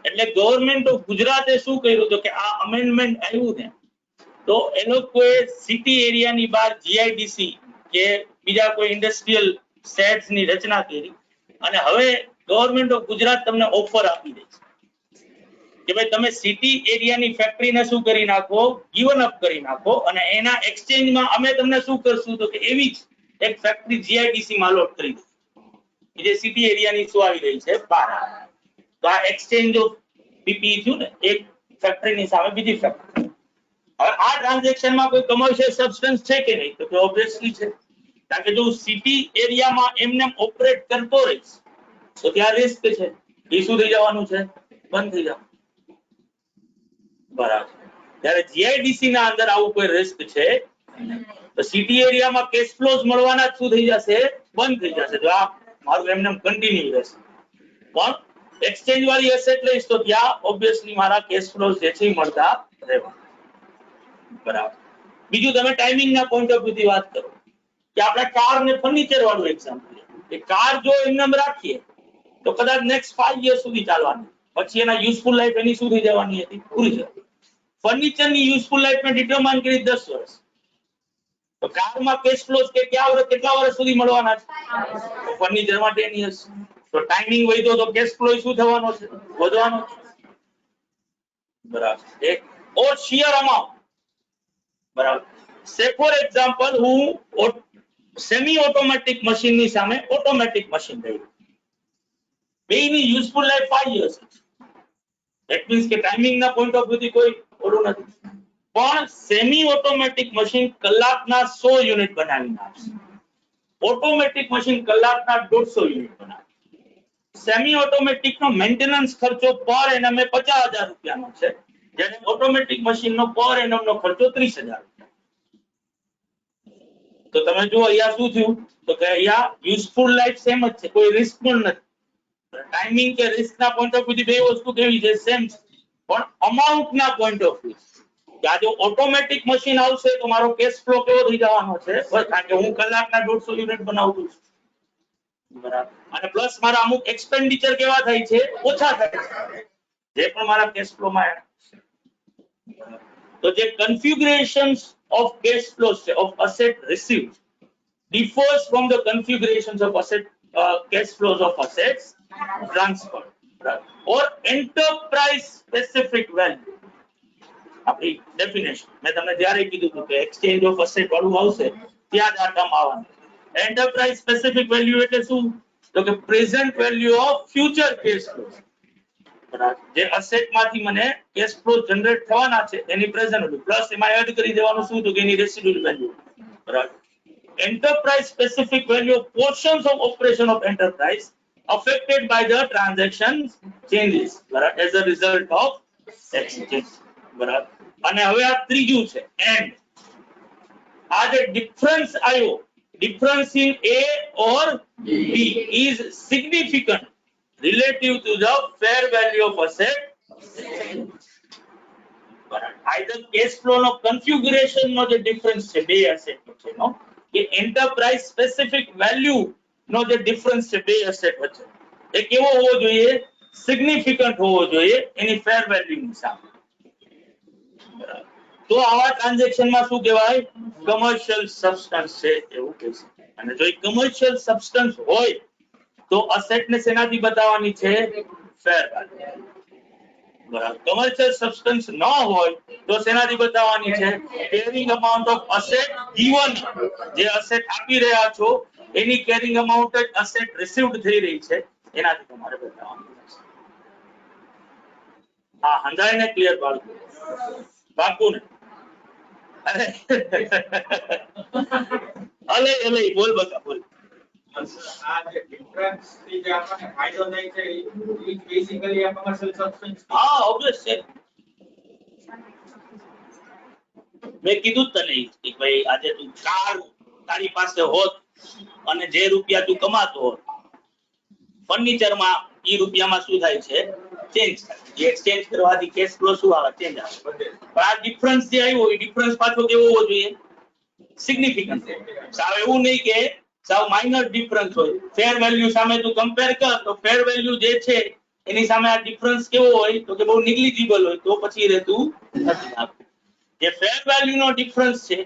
એટલે ગવર્મેન્ટ ઓફ ગુજરાતે શું કર્યું તો કે આ અમેન્ડમેન્ટ આવ્યું ને તો એ લોકોએ સિટી એરિયાની બહાર જીઆઈડીસી કે બીજા કોઈ ઇન્ડસ્ટ્રીયલ સેટ્સ ની રચના કરી અને હવે ગવર્મેન્ટ ઓફ ગુજરાત તમને ઓફર આપી દે છે કે ભાઈ તમે સિટી એરિયાની ફેક્ટરીને શું કરી નાખો ગિવન અપ કરી નાખો અને એના એક્સચેન્જમાં અમે તમને શું કરશું તો કે એવી જ એક ફેક્ટરી જીઆઈડીસી માં લોટ કરી દે જે સિટી એરિયાની શું આવી રહી છે બહાર. તો આ એક્સચેન્જ ઓફ પીપી થયું ને એક ફેક્ટરીની સામે બીજી ફેક્ટરી. હવે આ ટ્રાન્ઝેક્શનમાં કોઈ કમર્શિયલ સબસ્ટન્સ છે કે નહીં તો કે ઓબ્વિયસલી છે કારણ કે જો સિટી એરિયામાં એમને ઓપરેટ કરતો રહીશ તો ત્યાં રિસ્ક છે એ શું થઈ જવાનું છે બંધ થઈ જવાનું. બરાબર ત્યારે જીઆઈડીસી ના અંદર આવું કોઈ રિસ્ક છે તો સિટી એરિયામાં કેશ ફ્લોઝ મળવાના જ શું થઈ જશે બંધ થઈ જશે. જો આ મારું એમને કન્ટિન્યુ રહેશે પણ એક્સચેન્જ વાળી એસેટ લઈશ તો ત્યાં ઓબ્વિયસલી મારા કેશ ફ્લોઝ જે છે મળતા રહેવા. બરાબર બીજું તમે ટાઈમિંગ ના પોઈન્ટ ઓફ વ્યૂ થી વાત કરો કે આપણે કાર ને ફર્નિચર વાળું એક્ઝામ્પલ કે કાર જો એમને રાખીએ તો કદાચ નેક્સ્ટ 5 years સુધી ચાલવાની પછી એના યુઝફુલ લાઈફ એની શું થઈ જવાની હતી પૂરી જવાની. ફર્નિચર ની યુઝફુલ લાઈફ ને ડિટરમાઇન કરી 10 વર્ષ તો કારમાં કેશ ફ્લોઝ કે કેટલા વર્ષ સુધી મળવાના છે તો ફર્નિચર માં 10 years. તો ટાઈમિંગ વધ્યો તો કેશ ફ્લો શું થવાનો છે વધવાનો છે. બરાબર એક ઓર શિયર અમાઉન્ટ. બરાબર સે ફોર એક્ઝામ્પલ હું સેમી ઓટોમેટિક મશીન ની સામે ઓટોમેટિક મશીન લઈ બેની યુઝફુલ લાઈફ 5 years છે. ધેટ મીન્સ કે ટાઈમિંગ ના પોઈન્ટ ઓફ વ્યૂ થી કોઈ ઓલું નથી પણ સેમી ઓટોમેટિક મશીન કલાકના 100 યુનિટ બનાવીને આપશે ઓટોમેટિક મશીન કલાકના 150 યુનિટ બનાવે. સેમી ઓટોમેટિક નો મેન્ટેનન્સ ખર્ચો પર એનમ 50,000 રૂપિયાનો છે જ્યારે ઓટોમેટિક મશીન નો પર એનમ નો ખર્ચો 30,000. તો તમે જો અહીંયા શું થયું તો કે અહીંયા યુઝફુલ લાઈફ સેમ જ છે કોઈ રિસ્ક પણ નથી. ટાઈમિંગ કે રિસ્ક ના પોઈન્ટ ઓફ વ્યૂ થી બે વસ્તુ કેવી છે સેમ છે પણ અમાઉન્ટ ના પોઈન્ટ ઓફ વ્યૂ કે આ જો ઓટોમેટિક મશીન આવશે તો મારો કેશ ફ્લો કેવો થઈ જવાનો છે કારણ કે હું કલાકના 150 યુનિટ બનાવું છું. બરાબર અને પ્લસ મારા અમુક એક્સપેન્ડિચર કેવા થાય છે ઓછા થાય છે જે પણ મારા કેશ ફ્લો માં. તો જે કન્ફિગ્યુરેશન્સ ઓફ કેશ ફ્લોઝ છે of asset received differs from the configurations of asset cash flows of assets transferred or enterprise specific value. આપણી ડેફિનેશન મેં તમને જ્યારે કીધું હતું કે એક્સચેન્જ ઓફ અસેટ વાળું આવશે ત્યાં જ આ ટર્મ આવવાનું. એન્ટરપ્રાઇઝ સ્પેસિફિક વેલ્યુ એટલે શું તો કે present value of future cash flow. જે અસેટ માંથી મને કેશ ફ્લો જનરેટ થવાના છે એની પ્રેઝન્ટ વેલ્યુ પ્લસ એમાં એડ કરી દેવાનું શું તો કે એની રેસિડ્યુઅલ વેલ્યુ. બરાબર enterprise specific value of portions of operation of enterprise affected by the transaction changes as a result of exchange. બરાબર અને હવે આ ત્રીજું છે એન્ડ. આ જે ડિફરન્સ આવ્યો, difference in A or B is significant relative to the fair value of asset. Either cash flow no configuration નો જે ડિફરન્સ છે બે એસેટ વચ્ચેનો, કે એન્ટરપ્રાઇઝ સ્પેસિફિક વેલ્યુ નો જે ડિફરન્સ છે બે એસેટ વચ્ચે, એ કેવો હોવો જોઈએ? સિગ્નિફિકન્ટ હોવો જોઈએ એની ફેર વેલ્યુ ની સામે. તો આવા ટ્રાન્ઝેક્શન માં શું કહેવાય? કમર્શિયલ સબસ્ટન્સ છે એવું કહી શકાય. અને જો કમર્શિયલ સબસ્ટન્સ હોય તો અસેટ ને શેનાથી બતાવવાની છે? Fair value. બરાબર. કમર્શિયલ સબસ્ટન્સ ન હોય તો શેનાથી બતાવવાની છે? Carrying amount of asset given. જે અસેટ આપી રહ્યા છો એની કેરિંગ અમાઉન્ટ જ અસેટ રિસીવ્ડ થઈ રહી છે એનાથી તમારે બતાવવાનું છે. હા, સમજાય ને? ક્લિયર બાળકો? બાપુ ને અલે અલે બોલ બકા બોલ. આ જે ડિફરન્સ થી જે આપણને ફાયદો થાય છે એ બેઝિકલી આ કમર્શિયલ સબસ્ટન્સ. હા, ઓબ્વિયસ છે. મેં કીધું તને કે ભાઈ આજે તું કાર તારી પાસે હોત અને જે રૂપિયા તું કમાતો હોત, ફર્નિચર માં ઈ રૂપિયામાં શું થાય છે? ચેન્જ થાય. જે એક્સચેન્જ કરવાથી કેશ ફ્લો શું આવે? ચેન્જ આવે. પણ આ ડિફરન્સ જે આવ્યો એ ડિફરન્સ પાછો કેવો હોવો જોઈએ? સિગ્નિફિકન્ટ. સાવ એવું નહીં કે સાવ માઇનર ડિફરન્સ હોય. ફેર વેલ્યુ સામે તું કમ્પેર કર તો ફેર વેલ્યુ જે છે એની સામે આ ડિફરન્સ કેવો હોય? તો કે બહુ નિગ્લિજિબલ હોય, તો પછી રહેતું નથી. જે ફેર વેલ્યુ નો ડિફરન્સ છે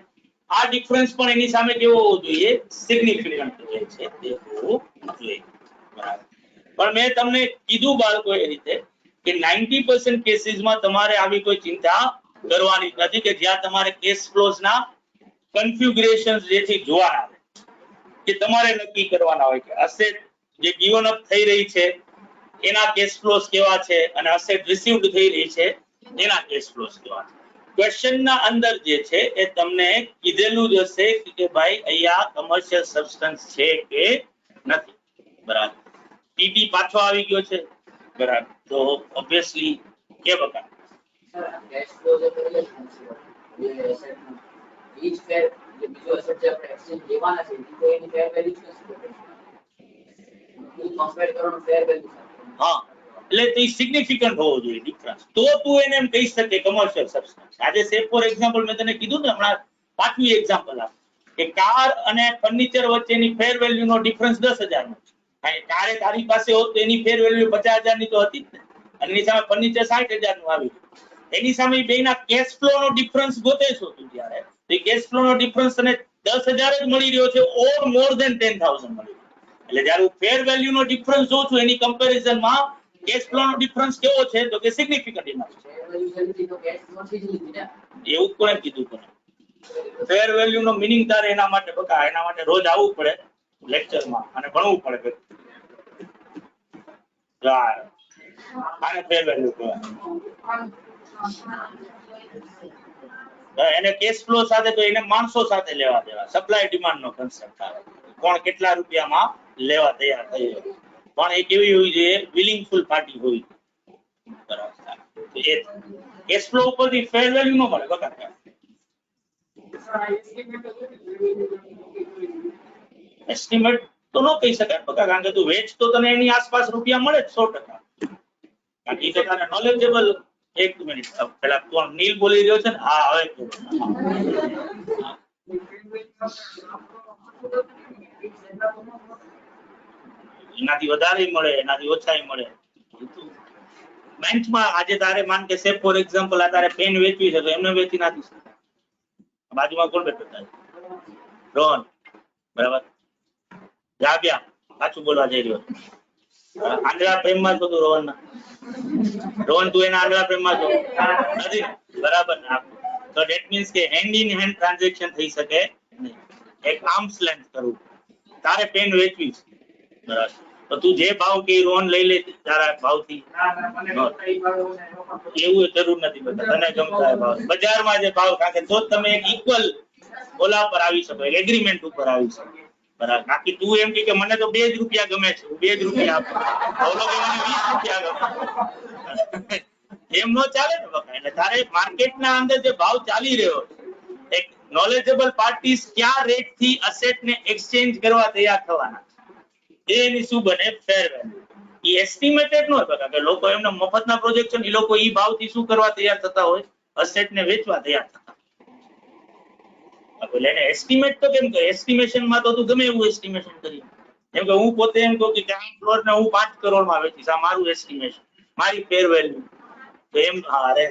આ ડિફરન્સ પણ એની સામે કેવો હોવો જોઈએ? સિગ્નિફિકન્ટ જે છે તે હોવો જોઈએ. બરાબર. પણ મેં તમને કીધું બાળકો એ રીતે કે 90% કેસીસમાં તમારે આવી કોઈ ચિંતા કરવાની નથી કે જ્યાં તમારે કેશ ફ્લોઝ ના કન્ફિગ્યુરેશન્સ જે છે જોવાના આવે, કે તમારે નક્કી કરવાના હોય કે અસેટ જે ગિવન અપ થઈ રહી છે એના કેશ ફ્લોઝ કેવા છે અને અસેટ રિસીવ્ડ થઈ રહી છે એના કેશ ફ્લોઝ કેવા છે. ક્વેશ્ચન ના અંદર જે છે એ તમને કીધેલું જ હશે કે ભાઈ અહીંયા કમર્શિયલ સબસ્ટન્સ છે કે નથી. બરાબર. ટીટી પાછો આવી ગયો છે. બરાબર. તો ઓબ્વિયસલી કે બકા કેશ ફ્લો જે કરેલો છે જે એસેટ નો ઈચ ફેર જે બીજો એસેટ જે આપણે એક્સચેન્જ લેવાના છે તો એની ફેર વેલ્યુ શું છે? એ કમ્પેર કરવાનું ફેર વેલ્યુ સાથે. હા, એટલે તે સિગ્નિફિકન્ટ હોવો જોઈએ ડિફરન્સ, તો તું એને એમ કહી શકે કમર્શિયલ સબસ્ટન્સ. આજે સે ફોર એક્ઝામ્પલ મેં તને કીધું ને હમણાં પાછું એક્ઝામ્પલ આપ કે કાર અને ફર્નિચર વચ્ચેની ફેર વેલ્યુ નો ડિફરન્સ 10,000 નો છે. કારણ કારે તારી પાસે હોત તો એની ફેર વેલ્યુ 50,000 ની તો હતી જ ને, અને એની સામે ફર્નિચર 60,000 નું આવ્યું. એની સામે બેના કેશ ફ્લો નો ડિફરન્સ ગોતે છો તું ત્યારે, તો કેશ ફ્લો નો ડિફરન્સ તને 10,000 જ મળી રહ્યો છે ઓર મોર ધેન 10,000 મળી રહ્યો. એટલે જ્યારે હું ફેર વેલ્યુ નો ડિફરન્સ જોઉં છું એની કમ્પેરિઝન માં કેશ ફ્લો નો ડિફરન્સ કેવો છે? તો કે સિગ્નિફિકન્ટ ઇનફ છે. ફેર વેલ્યુ જલ્દી તો કેશ ફ્લો થી જ લીધી ને. એવું કોણે કીધું તને? ફેર વેલ્યુ નો મીનિંગ તારે એના માટે બકા એના માટે રોજ આવવું પડે લેક્ચરમાં અને ભણવું પડે. આને ફેર વેલ્યુ કહેવાય. એને કેશ ફ્લો સાથે તો એને માણસો સાથે લેવા દેવા, સપ્લાય ડિમાન્ડ નો કન્સેપ્ટ આવે. કોણ કેટલા રૂપિયામાં લેવા તૈયાર થઈ જાય. પણ એ કેવી હોવી જોઈએ? વિલિંગફુલ પાર્ટી હોવી. બરાબર. એ કેશ ફ્લો ઉપરથી ફેર વેલ્યુ નો મળે બકા. એસ્ટિમેટ તો ન કહી શકાય બકા, કારણ કે તું વેચ તો તને એની આસપાસ રૂપિયા મળે જ 100%. કારણ કે તો તારે નોલેજેબલ. એક મિનિટ પેલા કોણ નીલ બોલી રહ્યો છે ને? હા, હવે એનાથી વધારે મળે, એનાથી ઓછા મળે. બેંકમાં આજે તારે માન કે સે ફોર એક્ઝામ્પલ આ તારે પેન વેચવી છે તો એમને વેચી નાખી શકે. બાજુમાં કોણ બેઠો થાય? રોહન. બરાબર. જાબ્યા પાછું બોલવા જઈ રહ્યો. આંધળા પ્રેમમાં છો તું રોહન ના? રોહન તું એના આંધળા પ્રેમમાં છો નથી? બરાબર ને? તો ધેટ મીન્સ કે હેન્ડ ઇન હેન્ડ ટ્રાન્ઝેક્શન થઈ શકે નહીં. એક આર્મ્સ લેન્થ કરવું. તારે પેન વેચવી છે. બરાબર. તો તું જે ભાવ કે રોહન લઈ લે તારા ભાવથી. એવું જરૂર નથી બધા તને ગમતા ભાવ બજારમાં જે ભાવ રાખે તો તમે એક ઇક્વલ ઓલા પર આવી શકો, એગ્રીમેન્ટ ઉપર આવી શકો. બરાબર. બાકી તું એમ કે મને તો 2 જ રૂપિયા ગમે છે, 2 જ રૂપિયા આપો. ઓલો કે મને 20 રૂપિયા ગમે. એમ નો ચાલે ને બકા. એટલે તારે માર્કેટના અંદર જે ભાવ ચાલી રહ્યો છે, એક નોલેજેબલ પાર્ટીઝ કયા રેટ થી અસેટ ને એક્સચેન્જ કરવા તૈયાર થવાના, એની શું બને ફેર વેલ્યુ. એ એસ્ટિમેટેડ નો બકા કે લોકો એમના મફતના પ્રોજેક્શન એ લોકો ઈ ભાવથી શું કરવા તૈયાર થતા હોય, અસેટ ને વેચવા તૈયાર થતા. એટલે એને એસ્ટિમેટ તો કેમ કે એસ્ટિમેશન માં તો તું ગમે એવું એસ્ટિમેશન કરી. કેમ કે હું પોતે એમ કહું કે આ ફ્લોર ને હું 5 કરોડ માં વેચીશ, આ મારું એસ્ટિમેશન, મારી ફેર વેલ્યુ. તો એમ અરે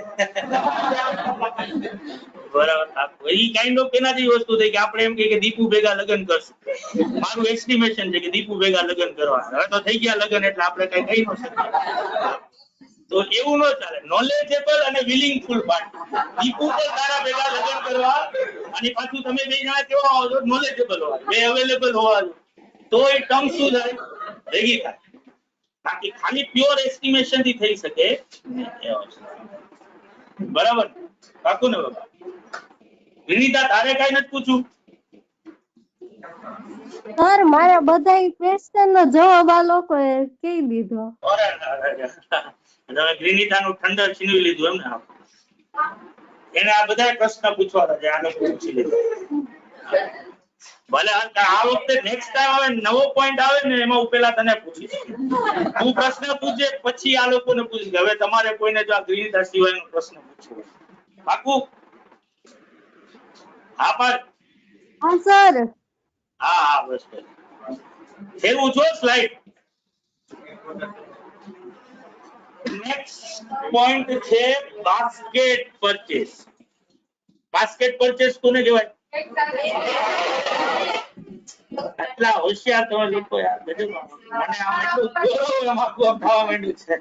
બરાબર, ઈ કાઇન્ડ ઓફ એના જેવી વસ્તુ થઈ કે આપણે એમ કહીએ કે દીપુ ભેગા લગ્ન કરશું, મારું એસ્ટિમેશન છે કે દીપુ ભેગા લગ્ન કરવાના. હવે તો થઈ ગયા લગ્ન એટલે આપણે કઈ કહી ન શકીએ. તો એવું ન ચાલે. નોલેજેબલ અને વિલિંગફુલ પાર્ટી, દીપુ પણ તારા ભેગા લગ્ન કરવા, અને પાછું તમે બે જણા કેવા હોવા છો, નોલેજેબલ હોવા, બે અવેલેબલ હોવા, તો એ ટર્મ શું થાય, ભેગી થાય. બાકી ખાલી પ્યોર એસ્ટિમેશન થી થઈ શકે બરાબર. પાકું ને બાબા? વિનીતા તારે કઈ નથી પૂછવું? સર મારા બધા ક્વેશ્ચન નો જવાબ આ લોકોએ કહી દીધો. તમે વિનીતાનું ઠંડક છીનવી લીધું એમ ને? એને આ બધા પ્રશ્ન પૂછવાના છે, આને પૂછી લીધું. ભલે આ વખતે નેક્સ્ટ ટાઈમ આવે નવો પોઈન્ટ આવે ને એમાં હું પેલા તને પૂછીશ. તું પ્રશ્ન પૂછે પછી આ લોકોને પૂછીશ. હવે તમારે કોઈને જો આ વિનીતા સિવાયનો પ્રશ્ન પૂછવો, પાકું? હા પણ હા સર. હા હા બસ એવું જો સ્લાઇડ. નેક્સ્ટ પોઈન્ટ છે બાસ્કેટ પરચેસ. બાસ્કેટ પરચેસ કોને કહેવાય? આટલા હોશિયાર તમે લોકો યાર, ગજબ. મને આમ એટલું ગૌરવ આખું ખાવા માંડ્યું છે.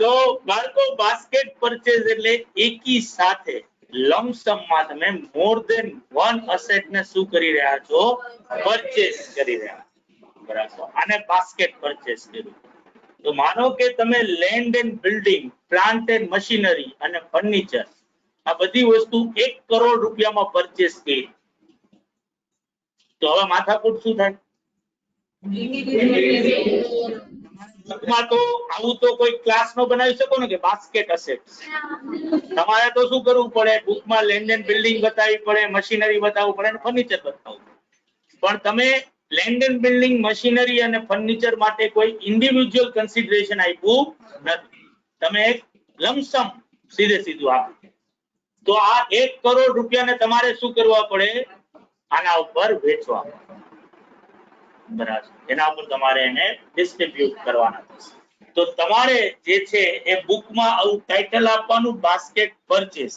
તો બાળકો બાસ્કેટ પરચેસ એટલે એકી સાથે લમસમ માં તમે મોર ધેન વન અસેટ ને શું કરી રહ્યા છો, પરચેસ કરી રહ્યા છો. બરાબર, આને બાસ્કેટ પરચેસ કર્યું. તો માનો કે તમે land and building, plant and machinery અને ફર્નિચર આ બધી વસ્તુ 1 કરોડ રૂપિયામાં પરચેસ કરી. તો હવે માથાકૂટ શું થાય? તો આવું તો કોઈ ક્લાસ નો બનાવી શકો ને કે બાસ્કેટ અસેટ. તમારે તો શું કરવું પડે, બુકમાં લેન્ડ એન્ડ બિલ્ડિંગ બતાવવી પડે, મશીનરી બતાવવું પડે અને ફર્નિચર બતાવવું પડે. પણ તમે લેન્ડ એન્ડ બિલ્ડિંગ, મશીનરી અને ફર્નિચર માટે કોઈ ઇન્ડિવિડ્યુઅલ કન્સિડરેશન આપ્યું નથી. તમે એક લમસમ સીધે સીધું આપ્યું. તો આ 1 કરોડ રૂપિયાને તમારે શું કરવા પડે, આના ઉપર વેચવા. બરાબર, એના ઉપર તમારે એને ડિસ્ટ્રીબ્યુટ કરવાના થશે. તો તમારે જે છે એ બુકમાં આવું ટાઇટલ આપવાનું, બાસ્કેટ પરચેસ.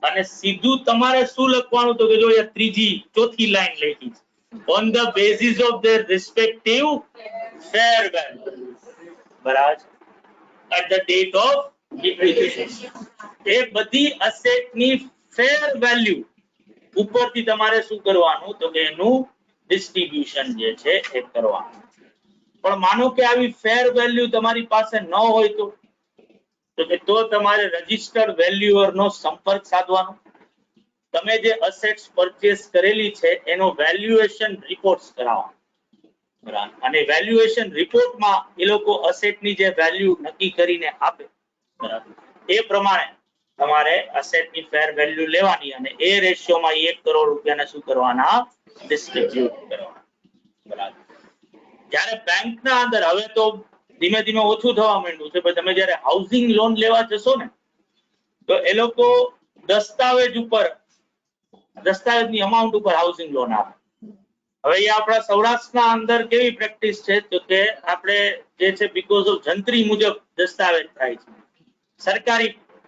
અને સીધું તમારે શું લખવાનું, તો કે જો એ ત્રીજી ચોથી લાઈન લખી છે, on the basis of their respective fair value. બરાબર, at the date of depreciation. એ બધી અસેટ ની ફેર વેલ્યુ ઉપરથી તમારે શું કરવાનું, તો કે એનું ડિસ્ટ્રીબ્યુશન જે છે એ કરવાનું. પણ માનો કે આવી ફેર વેલ્યુ તમારી પાસે ન હોય તો કે તો તમારે રજિસ્ટર્ડ વેલ્યુઅર નો સંપર્ક સાધવાનો. તમે જે અસેટ્સ પરચેસ કરેલી છે એનો વેલ્યુએશન રિપોર્ટ્સ કરાવવાનો. બરાબર, અને વેલ્યુએશન રિપોર્ટમાં એ લોકો અસેટની જે વેલ્યુ નક્કી કરીને આપે, બરાબર, એ પ્રમાણે તમારે અસેટની ફેર વેલ્યુ લેવાની અને એ રેશિયોમાં 1 કરોડ રૂપિયાને શું કરવાના, ડિસ્ટ્રીબ્યુટ કરવાના. બરાબર. જ્યારે બેંકના અંદર હવે તો ધીમે ધીમે ઓછું થવા માંડ્યું છે, પણ તમે જ્યારે હાઉસિંગ લોન લેવા જશો ને તો એ લોકો દસ્તાવેજની અમાઉન્ટ ઉપર હાઉસિંગ લોન આપે. હવે એ આપણા સૌરાષ્ટ્રના અંદર કેવી પ્રેક્ટિસ છે, તો કે આપણે જે છે બીકોઝ ઓફ જંત્રી મુજબ દસ્તાવેજ થાય છે.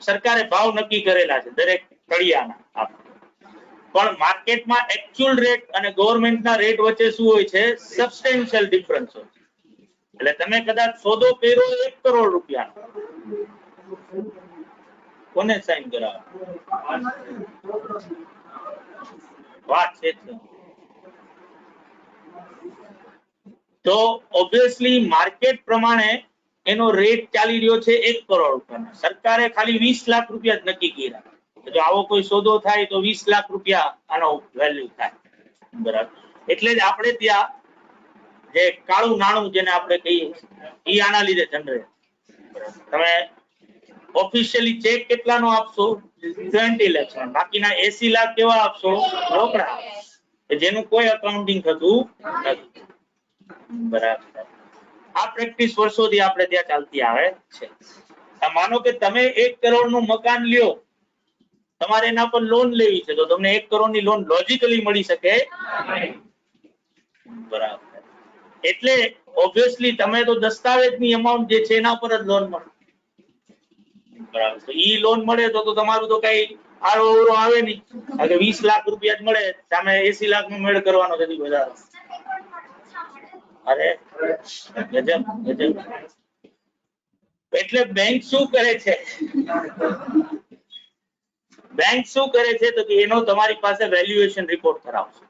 સરકારે ભાવ નક્કી કરેલા છે દરેક તળિયાના. પણ માર્કેટમાં એકચ્યુઅલ રેટ અને ગવર્નમેન્ટના રેટ વચ્ચે શું હોય છે, સબસ્ટેન્શિયલ ડિફરન્સ હોય છે. એટલે તમે કદાચ સોદો કર્યો 1 કરોડ રૂપિયાનો, કોને સાઈન કરાવે? વાત છે. તો ઓબ્વિયસલી માર્કેટ પ્રમાણે એનો રેટ ચાલી રહ્યો છે 1 કરોડ રૂપિયાનો. સરકારે ખાલી 20 લાખ રૂપિયા જ નક્કી કર્યા. જો આવો કોઈ સોદો થાય તો 20 લાખ રૂપિયા આનો વેલ્યુ થાય. બરાબર, એટલે જ આપણે ત્યાં જે કાળું નાણું જેને આપણે કહીએ એ આના લીધે જનરેટ. તમે ઓફિશિયલી ચેક કેટલાનો આપશો? 20 lakhs નો. બાકીના 80 લાખ કેવા આપશો? રોકડા, જેનું કોઈ અકાઉન્ટિંગ થતું નથી. બરાબર. આ પ્રેક્ટિસ વર્ષોથી આપણે ત્યાં ચાલતી આવે છે. માનો કે તમે 1 કરોડ નું મકાન લ્યો, તમારે એના પર લોન લેવી છે, તો તમને 1 કરોડ ની લોન લોજિકલી મળી શકે. બરાબર. એટલે ઓબ્વિયસલી તમે તો દસ્તાવેજની અમાઉન્ટ જે છે એના પર જ લોન મળે. બરાબર. તો ઈ લોન મળે તો તમારું તો કઈ આરો અવરો આવે નહીં. કારણ કે 20 લાખ રૂપિયા જ મળે, સામે 80 લાખ નો મેળ કરવાનો છે વધારે. અરે ગજબ ગજબ. એટલે બેંક શું કરે છે? બેંક શું કરે છે તો કે એનો તમારી પાસે વેલ્યુએશન રિપોર્ટ કરાવશે,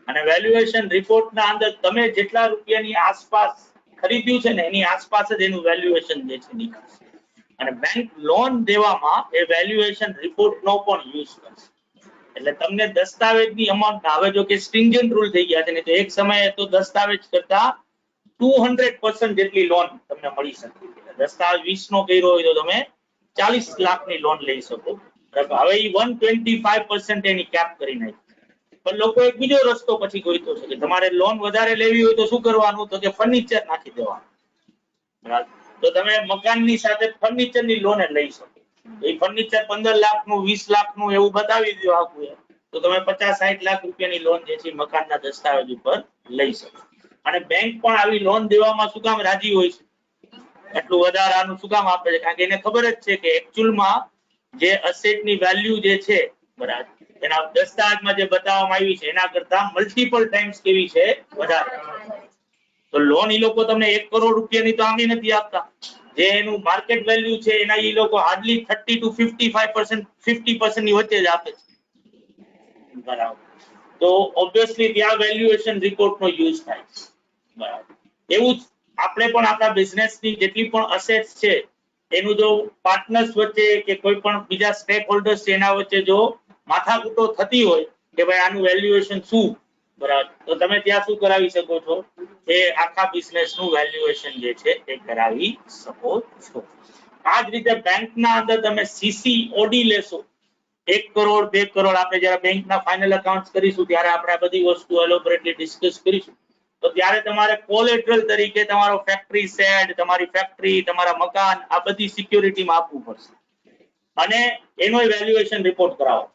અને વેલ્યુએશન રિપોર્ટ ના અંદર તમે જેટલા રૂપિયાની આસપાસ ખરીદ્યું છે ને એની આસપાસ જ એનું વેલ્યુએશન જે છે નીકળશે. અને બેંક લોન દેવામાં એ વેલ્યુએશન રિપોર્ટ નો પણ યુઝ કરશે. એટલે તમને દસ્તાવેજની અમાઉન્ટ, હવે જો કે સ્ટ્રિંજન્ટ રૂલ થઈ ગયા છે ને, તો એક સમયે તો દસ્તાવેજ કરતા 200% જેટલી લોન તમને મળી શકે. દસ્તાવેજ 20 નો કર્યો હોય તો તમે 40 લાખની લોન લઈ શકો. હવે ઈ 125% એની કેપ કરી નાખી. પણ લોકો એક બીજો રસ્તો પછી ગોઈતો છે કે તમારે લોન વધારે લેવી હોય તો શું કરવાનું, તો કે ફર્નિચર નાખી દેવાનું. તો તમે મકાનની સાથે ફર્નિચરની લોન લઈ શકો. એ ફર્નિચર 15 લાખનું 20 લાખનું એવું બતાવી દો આખું, તો તમે 50-60 લાખ રૂપિયાની લોન જે છે મકાનના દસ્તાવેજ ઉપર લઈ શકો. અને બેંક પણ આવી લોન દેવામાં શું કામ રાજી હોય છે, એટલું વધારાનું શું કામ આપે છે? કારણ કે એને ખબર જ છે કે એકચ્યુઅલમાં જે અસેટની વેલ્યુ જે છે, બરાબર, એના દસ્તાવેજમાં જે બતાવવામાં આવી છે એના કરતા મલ્ટિપલ ટાઈમ્સ કેવી છે, વધારે. તો લોન ઈ લોકો તમને 1 કરોડ રૂપિયાની તો આમી નથી આપતા. જે એનું માર્કેટ વેલ્યુ છે એના ઈ લોકો હાર્ડલી 30 to 55%, 50% ની વચ્ચે જ આપે છે. બરાબર. તો ઓબ્વિયસલી ત્યાં વેલ્યુએશન રિપોર્ટનો યુઝ થાય છે. બરાબર. એવું જ આપણે પણ આપણા બિઝનેસની જેટલી પણ અસેટ્સ છે એનું જો પાર્ટનર્સ વચ્ચે કે કોઈ પણ બીજા સ્ટેક હોલ્ડર્સ છે એના વચ્ચે જો માથાકૂટો થતી હોય કે ભાઈ આનું વેલ્યુએશન શું, બરાબર, તો તમે ત્યાં શું કરાવી શકો છો, એ આખા બિઝનેસનું વેલ્યુએશન જે છે એ કરાવી શકો છો. આ જ રીતે બેંકના અંદર તમે સીસી ઓડી લેશો, 1 કરોડ 2 કરોડ, આપણે જ્યારે બેંકના ફાઇનલ એકાઉન્ટ કરીશું ત્યારે આપણે આ બધી વસ્તુ એલોબરેટલી ડિસ્કસ કરીશું. તો ત્યારે તમારે કોલેટરલ તરીકે તમારો ફેક્ટરી શેડ, તમારી ફેક્ટરી, તમારા મકાન, આ બધી સિક્યોરિટીમાં આપવું પડશે. અને એનો વેલ્યુએશન રિપોર્ટ કરાવો.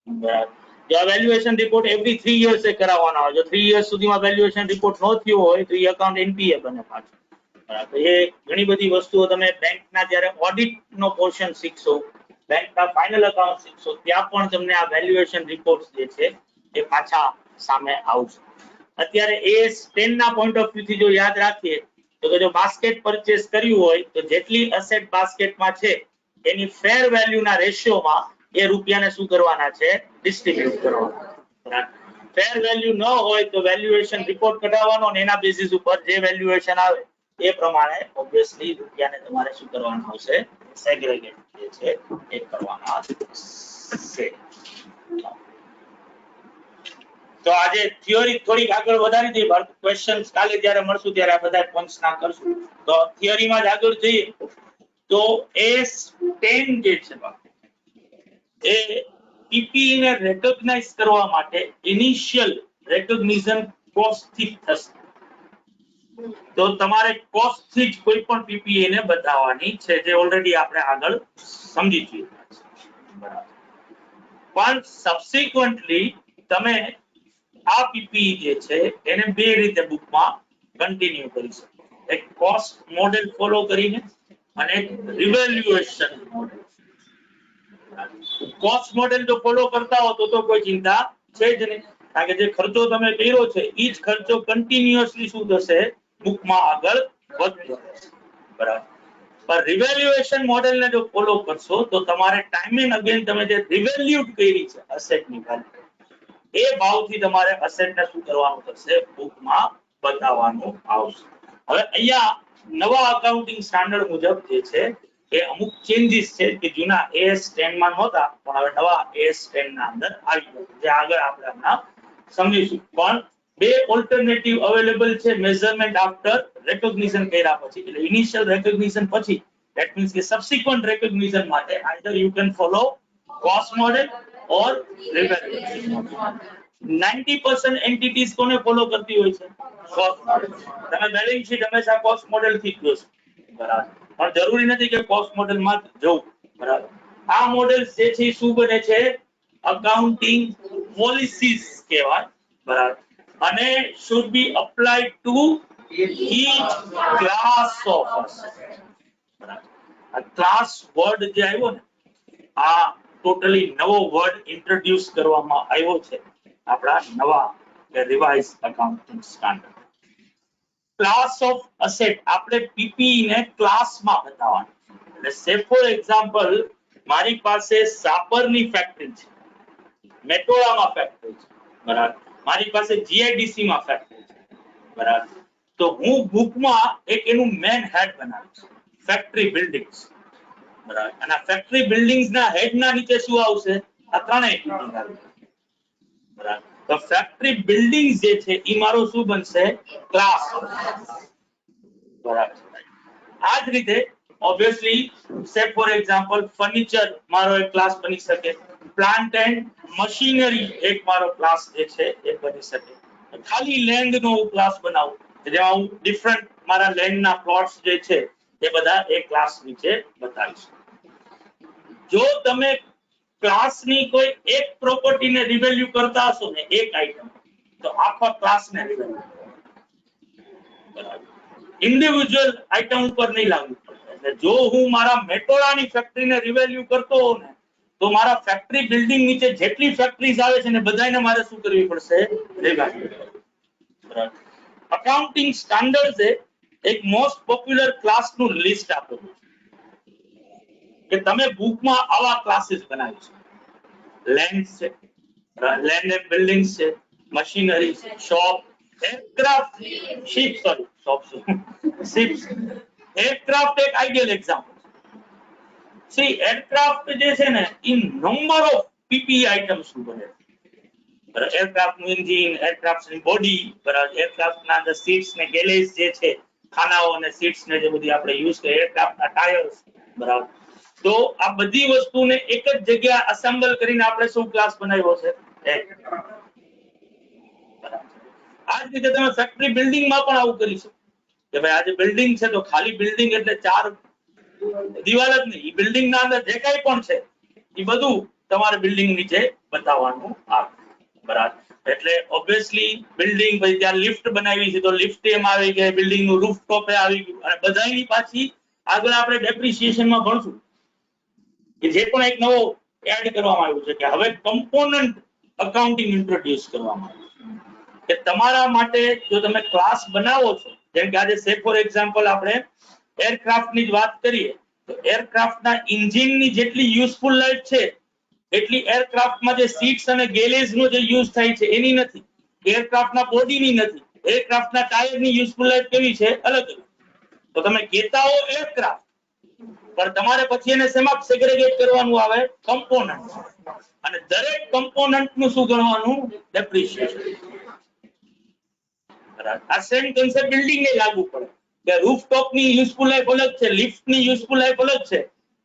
બરાબર. જો વેલ્યુએશન રિપોર્ટ એવરી 3 years એ કરાવવાનો હોય. જો 3 years સુધીમાં વેલ્યુએશન રિપોર્ટ ન થયો હોય તો એ એકાઉન્ટ એનપીએ બને પાછું. બરાબર. એ ઘણી બધી વસ્તુઓ તમે બેંકના જ્યારે ઓડિટનો પોર્શન શીખશો, બેંકના ફાઇનલ એકાઉન્ટ શીખશો, ત્યાં પણ તમને આ વેલ્યુએશન રિપોર્ટ્સ જે છે એ પાછા સામે આવશે. અત્યારે AS 10 ના પોઈન્ટ ઓફ વ્યૂ થી જો યાદ રાખીએ તો કે જો બાસ્કેટ પરચેસ કર્યું હોય તો જેટલી અસેટ બાસ્કેટમાં છે એની ફેર વેલ્યુના રેશિયોમાં એ રૂપિયાને શું કરવાના છે, ડિસ્ટ્રીબ્યુટ કરવાના. ફેર વેલ્યુ ન હોય તો વેલ્યુએશન રિપોર્ટ કઢાવવાનો, અને એના બેસિસ ઉપર જે વેલ્યુએશન આવે એ પ્રમાણે ઓબ્વિયસલી રૂપિયાને તમારે શું કરવાનું આવશે, સેગ્રેગેટ જે છે એ કરવાના છે. તો આજે થિયરી થોડીક આગળ વધારી દઈએ. ક્વેશ્ચન્સ કાલે જ્યારે મળશું ત્યારે આ બધા પોઈન્ટ્સ ના કરશું. તો થિયરીમાં જ આગળ જઈએ તો AS10 જે છે એ પીપીઈ ને રેકોગ્નાઇઝ કરવા માટે ઇનિશિયલ રેકોગ્નિશન કોસ્ટ થી થશે. તો તમારે કોસ્ટ થી જ કોઈ પણ પીપીઈ ને બતાવવાની છે, જે ઓલરેડી આપણે આગળ સમજી ચૂક્યા છે. બરાબર. પણ સબસિક્વન્ટલી તમે આ પીપીઈ જે છે એને બે રીતે બુકમાં કન્ટિન્યુ કરી શકો. એક કોસ્ટ મોડેલ ફોલો કરીને અને એક રિવેલ્યુએશન મોડેલ. કોસ્ટ મોડેલ જો ફોલો કરતા હો તો કોઈ ચિંતા છે જ નહીં, કારણ કે જે ખર્ચો તમે કર્યો છે એ જ ખર્ચો કન્ટિન્યુઅસલી શું થશે, બુકમાં આગળ વધતો રહેશે. બરાબર. પણ રિવેલ્યુએશન મોડેલને જો ફોલો કરશો તો તમારે ટાઈમ એન્ડ અગેન તમે જે રિવેલ્યુટ કરી છે અસેટની વેલ્યુ, એ ભાવથી તમારે અસેટને શું કરવાનું થશે, બુકમાં બતાવવાનું આવશે. હવે અહીંયા નવા અકાઉન્ટિંગ સ્ટાન્ડર્ડ મુજબ જે છે એ અમુક ચેન્જીસ છે કે જૂના AS10 માં નહોતા, પણ હવે નવા AS10 ના અંદર આવી ગયા, જે આગળ આપણે હમણાં સમજીશું. પણ બે ઓલ્ટરનેટિવ અવેલેબલ છે મેઝરમેન્ટ આફ્ટર રેકોગ્નિશન કર્યા પછી, એટલે ઇનિશિયલ રેકોગ્નિશન પછી, ધેટ મીન્સ કે સબસિક્વન્ટ રેકોગ્નિશન માટે either you can follow cost model or રિવેલ્યુએશન model. 90% entities કોને ફોલો કરતી હોય છે? Cost model. તમે બેલેન્સ શીટ હંમેશા કોસ્ટ મોડેલ થી જ જોશો, બરાબર, પણ જરૂરી નથી કે કોસ્ટ મોડેલ માં જવું, બરાબર. આ મોડેલ જે છે શું બને છે? અકાઉન્ટિંગ પોલિસીઝ કહેવાય, બરાબર, અને should be applied to each class of assets. આ ક્લાસ વર્ડ જે આવ્યો ને, આ ટોટલી નવો વર્ડ ઇન્ટ્રોડ્યુસ કરવામાં આવ્યો છે આપણા નવા revise accounting standard. Class of asset આપણે પીપી ને ક્લાસમાં બતાવવાનું. એટલે સે ફોર એક્ઝામ્પલ મારી પાસે સાપરની ફેક્ટરી છે, મેટોડામાં ફેક્ટરી છે, બરાબર, મારી પાસે જીઆઈડીસી માં ફેક્ટરી છે, બરાબર, તો હું બુકમાં એક એનું મેન હેડ બનાવીશ, ફેક્ટરી બિલ્ડિંગ્સ, બરાબર, અને આ ફેક્ટરી બિલ્ડિંગ્સ ના હેડ ના નીચે શું આવશે? આ ત્રણેય બિલ્ડિંગ આવશે, બરાબર. તો ફેક્ટરી બિલ્ડિંગ્સ જે છે એ મારો શું બનશે? ક્લાસ, બરાબર. આ જ રીતે ઓબ્વિયસલી સે ફોર એક્ઝામ્પલ ફર્નિચર મારો એક ક્લાસ બની શકે, પ્લાન્ટ એન્ડ મશીનરી એક મારો ક્લાસ જે છે એ બની શકે. ખાલી લેન્ડ નો હું ક્લાસ બનાવું જેમાં હું ડિફરન્ટ મારા લેન્ડ ના પ્લોટ્સ જે છે એ બધા એક ક્લાસ નીચે બતાવીશ. જો તમે ક્લાસની કોઈ એક પ્રોપર્ટીને રિવેલ્યુ કરતા હશો ને, એક આઈટમ, તો આખા ક્લાસને રિવેલ્યુ, બરાબર, ઇન્ડિવિડ્યુઅલ આઈટમ ઉપર નહીં લાગુ પડે. એટલે જો હું મારા મેટોડાની ફેક્ટરીને રિવેલ્યુ કરતો હોઉં ને, તો મારા ફેક્ટરી બિલ્ડિંગ નીચે જેટલી ફેક્ટરીઝ આવે છે ને બધાને મારે શું કરવી પડશે? રિવેલ્યુ. બરાબર. અકાઉન્ટિંગ સ્ટાન્ડર્ડ એક મોસ્ટ પોપ્યુલર ક્લાસનું લિસ્ટ આપેલું છે કે તમે બુકમાં આવા ક્લાસીસ બનાવી છે. લેન્ડ છે, લેન્ડ એન્ડ બિલ્ડિંગ્સ છે, મશીનરી છે, shop, aircraft, ship, sorry shop ships. Aircraft એક આઈડિયલ એક્ઝામ્પલ છે. સી એરક્રાફ્ટ જે છે ને in number of PP items બને. એરક્રાફ્ટ નું એન્જિન, એરક્રાફ્ટ ની બોડી, બરાબર, એરક્રાફ્ટ ના અંદર સીટ્સ ને ગેલેજ જે છે, ખાનાઓ અને સીટ્સ ને જે બધી આપણે યુઝ કરીએ, એરક્રાફ્ટ ના ટાયર્સ, બરાબર. તો આ બધી વસ્તુને એક જ જગ્યા અસેમ્બલ કરીને આપણે શું ક્લાસ બનાવ્યો છે? બરાબર. આ જ રીતે તમે ફેક્ટરી બિલ્ડિંગમાં પણ આવું કરી શકો કે ભાઈ આજે બિલ્ડિંગ છે તો ખાલી બિલ્ડિંગ એટલે ચાર દિવાલ જ નહીં, બિલ્ડિંગ ના અંદર જે કઈ પણ છે એ બધું તમારે બિલ્ડિંગ નીચે બતાવવાનું આવે, બરાબર. એટલે ઓબ્વિયસલી બિલ્ડિંગ પછી ત્યાં લિફ્ટ બનાવી છે તો લિફ્ટ એમ આવી ગઈ, બિલ્ડિંગ નું રૂફ ટોપ આવી ગયું, અને બધાની પાછી આગળ આપણે ડેપ્રિસિએશનમાં ભણશું કે જે પણ એક નવો એડ કરવામાં આવ્યું છે કે હવે કમ્પોનન્ટ અકાઉન્ટિંગ ઇન્ટ્રોડ્યુસ કરવામાં આવ્યું કે તમારા માટે જો તમે ક્લાસ બનાવો છો, જેમ કે આજે સે ફોર એક્ઝામ્પલ આપણે એરક્રાફ્ટ ની જ વાત કરીએ તો એરક્રાફ્ટ ના એન્જિન ની જેટલી યુઝફુલ લાઈફ છે એટલી એરક્રાફ્ટમાં જે સીટ્સ અને ગેલેજ નો જે યુઝ થાય છે એની નથી, એરક્રાફ્ટ ના બોડી ની નથી, એરક્રાફ્ટ ના ટાયર ની યુઝફુલ લાઈફ કેવી છે? અલગ અલગ. તો તમે કહેતા હો એરક્રાફ્ટ, પણ તમારે પછી એને શેમાં સેગ્રેગેટ કરવાનું આવે? કમ્પોનન્ટ. અને દરેક કમ્પોનન્ટ નું શું ગણવાનું? ડેપ્રિસિએશન. આ સેમ કન્સેપ્ટ બિલ્ડિંગ ને લાગુ પડે કે રૂફટોપ ની યુઝફુલ લાઈફ અલગ છે, લિફ્ટ ની યુઝફુલ લાઈફ અલગ છે,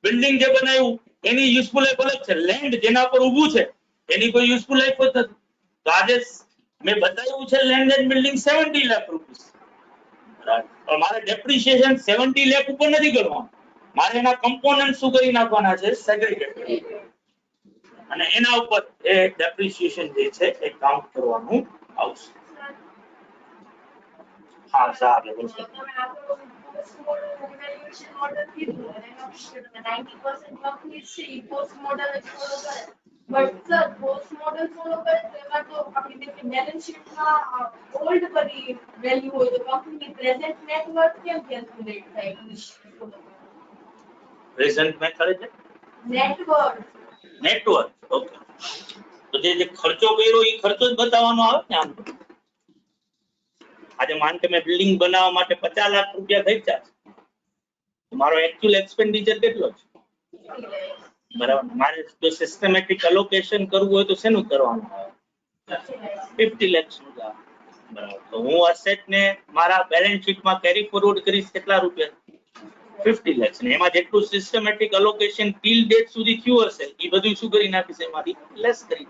બિલ્ડિંગ જે બનાવ્યું એની યુઝફુલ લાઈફ અલગ છે, લેન્ડ જેના પર ઊભું છે એની કોઈ યુઝફુલ લાઈફ જ નથી. તો આજે મેં બતાવ્યું છે લેન્ડ એન્ડ બિલ્ડિંગ 70 લાખ રૂપિયા, બરાબર, પણ મારે ડેપ્રિસિએશન 70 લાખ ઉપર નથી કરવાનું, મારે એના કમ્પોનન્ટ શું કરી નાખવાના છે? સેગ્રીગેટ, અને એના ઉપર એ ડેપ્રિસિએશન જે છે એ કાઉન્ટ કરવાનું આવશે. હા સારું. But sir, post model follow કરે તો એમાં તો આપણી જે બેલેન્સ શીટમાં ઓલ્ડ બધી વેલ્યુ હોય તો કંપની પ્રેઝન્ટ નેટ વર્થ કેમ કેલ્ક્યુલેટ થાય? પ્રેઝન્ટ મેથડ એટલે નેટવર્ક. ઓકે. તો જે ખર્ચો કર્યો એ ખર્ચો જ બતાવવાનો આવે ને આમ. આજે માન કે મેં બિલ્ડિંગ બનાવવા માટે 50 લાખ રૂપિયા ખર્ચ્યા છે, મારો એકચ્યુઅલ એક્સપેન્ડિચર કેટલો છે? બરાબર. મારે જો સિસ્ટમેટિક એલોકેશન કરવું હોય તો શેનું કરવાનું આવે? 50 લાખ નું આવે, બરાબર. તો હું અસેટ ને મારા બેલેન્સ શીટમાં કેરી ફોરવર્ડ કરીશ કેટલા રૂપિયા? 50 lakhs. ને એમાં જેટલું સિસ્ટમેટિક અલોકેશન ટીલ ડેટ સુધી થયું હશે એ બધું શું કરી નાખીશ એમાંથી લેસ કરી.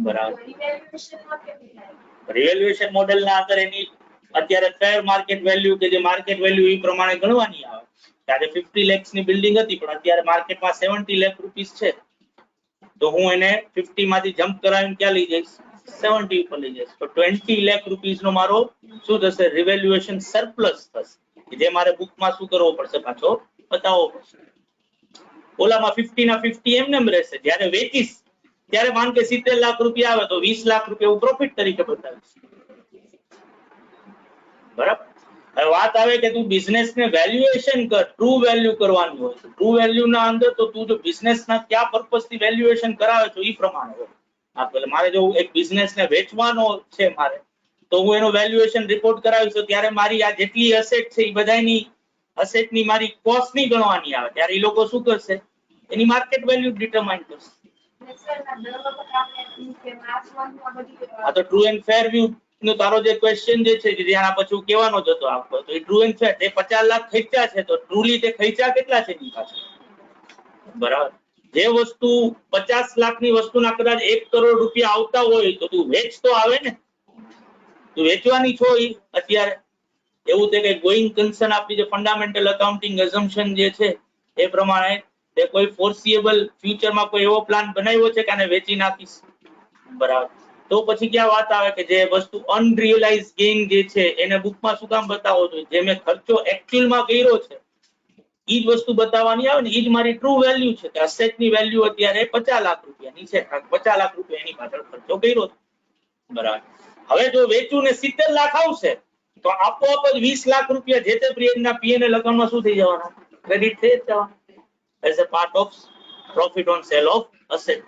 બરાબર. રિવેલ્યુએશનમાં કેવી થાય? રિવેલ્યુએશન મોડેલ ના અંદર એની અત્યારે ફેર માર્કેટ વેલ્યુ કે જે માર્કેટ વેલ્યુ એ પ્રમાણે ગણવાની આવે. ત્યારે 50 lakhs ની બિલ્ડિંગ હતી પણ અત્યારે માર્કેટમાં 70 lakh રૂપીસ છે, તો હું એને 50 માંથી જમ્પ કરાવીને ક્યાં લઈ જઈશ? 70 ઉપર લઈ જઈશ. તો 20 lakh રૂપીસ નો મારો શું થશે? રિવેલ્યુએશન સરપ્લસ થશે, જે મારે બુકમાં શું કરવો પડશે? પાછો બતાવવો પડશે. ઓલામાં 50 ના 50 એમને એમ રહેશે. જ્યારે વેચીશ ત્યારે માન કે 70 લાખ રૂપિયા આવે તો 20 લાખ રૂપિયા હું પ્રોફિટ તરીકે બતાવીશ. બરાબર. હવે વાત આવે કે તું બિઝનેસ ને વેલ્યુએશન કર, ટ્રુ વેલ્યુ કરવાનું હોય. ટ્રુ વેલ્યુ ના અંદર તો તું જો બિઝનેસ ના કયા પર્પસ થી વેલ્યુએશન કરાવે છો એ પ્રમાણે હોય. એટલે મારે જો એક બિઝનેસ ને વેચવાનો છે મારે, તો હું એનો વેલ્યુએશન રિપોર્ટ કરાવીશ તો ત્યારે મારી આ જેટલી અસેટ છે એ બધાની અસેટ ની મારી કોસ્ટ ની ગણવાની આવે. ત્યારે એ લોકો શું કરશે? એની માર્કેટ વેલ્યુ ડિટરમાઇન કરશે. આ તો ટ્રુ એન્ડ ફેર વ્યૂ નો તારો જે ક્વેશ્ચન જે છે જે આના પછી હું કહેવાનો જ હતો આપકો, તો એ ટ્રુ એન્ડ ફેર તે 50 લાખ ખર્ચ્યા છે તો ટ્રુલી તે ખર્ચા કેટલા છે એની પાસે? બરાબર. જે વસ્તુ 50 લાખની વસ્તુના કદાચ 1 કરોડ રૂપિયા આવતા હોય તો તું વેચ તો આવે ને, તું વેચવાની છો ઈ અત્યારે. એવું છે કે ગોઈંગ કન્સર્ન આપણી જે ફંડામેન્ટલ અકાઉન્ટિંગ એઝમ્પશન જે છે એ પ્રમાણે તે કોઈ ફોરસીએબલ ફ્યુચરમાં કોઈ એવો પ્લાન બનાવ્યો છે કે આને વેચી નાખીશ? બરાબર. તો પછી ક્યાં વાત આવે કે જે વસ્તુ અનરિયલાઇઝ ગેઇન જે છે એને બુકમાં શું કામ બતાવો જોઈએ? જે મેં ખર્ચો એક્ચ્યુઅલમાં કર્યો છે ઈ જ વસ્તુ બતાવવાની આવે ને, ઈ જ મારી ટ્રુ વેલ્યુ છે કે અસેટ ની વેલ્યુ અત્યારે 50 લાખ રૂપિયાની છે, 50 લાખ રૂપિયા એની પાછળ ખર્ચો કર્યો છે. બરાબર. હવે જો વેચું ને 70 લાખ આવશે તો આપોઆપ જ 20 લાખ રૂપિયા જે તે પિરિયડના પીએનએલ એકાઉન્ટમાં શું થઈ જવાના? ક્રેડિટ થઈ જવાના as a part of profit on cell of asset.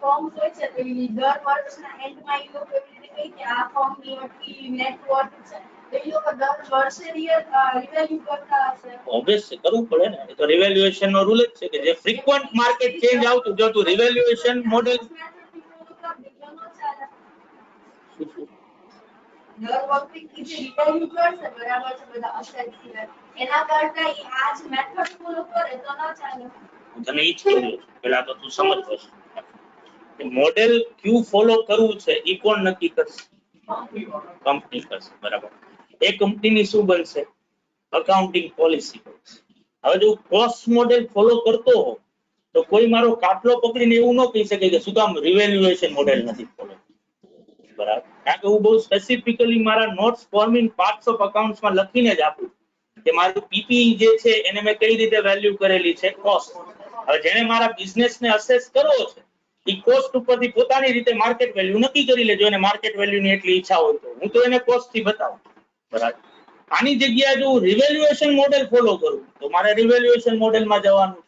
Forms હોય છે તો ઈ દર વર્ષના એન્ડમાં ઈ લોકો એવી રીતે કહે કે આ ફોર્મની આટલી નેટ વર્થ છે, તો ઈ લોકો દર વર્ષે રિવેલ્યુ કરતા હશે. ઓબ્વિયસ છે, કરવું પડે ને. એ તો રિવેલ્યુએશન નો રૂલ જ છે કે જે ફ્રીક્વન્ટ માર્કેટ ચેન્જ આવતું જો તું રિવેલ્યુએશન મોડેલ દર વખતે ઈ જે રિવેલ્યુ કરશે બરાબર છે બધા અસેટ સિવાય, એના કરતા ઈ આ જ મેથડ ફોલો કરે તો ન ચાલે. હું તને ઈ જ કહું છું. પેલા તો તું સમજ વસ્તુ કે મોડેલ ક્યુ ફોલો કરવું છે ઈ કોણ નક્કી કરશે? કંપની કરશે. બરાબર. એ કંપનીની શું બનશે? અકાઉન્ટિંગ પોલિસી બનશે. હવે જો કોસ્ટ મોડેલ ફોલો કરતો હો તો કોઈ મારો કાફલો પકડીને એવું ન કહી શકે કે શું કામ રિવેલ્યુએશન મોડેલ નથી ફોલો. બરાબર. કારણ કે હું બહુ સ્પેસિફિકલી મારા નોટ્સ ફોર્મિંગ પાર્ટ્સ ઓફ અકાઉન્ટ્સમાં લખીને જ આપું કે મારું પીપી જે છે એને મેં કઈ રીતે વેલ્યુ કરેલી છે? કોસ્ટ. હવે જેને મારા બિઝનેસને અસેસ કરવો છે ઈ કોસ્ટ ઉપરથી પોતાની રીતે માર્કેટ વેલ્યુ નક્કી કરી લેજો. એને માર્કેટ વેલ્યુની એટલી ઈચ્છા હોય તો હું તો એને કોસ્ટ થી બતાવું. બરાબર. આની જગ્યાએ જો રિવેલ્યુએશન મોડેલ ફોલો કરું તો મારે રિવેલ્યુએશન મોડેલમાં જવાનું.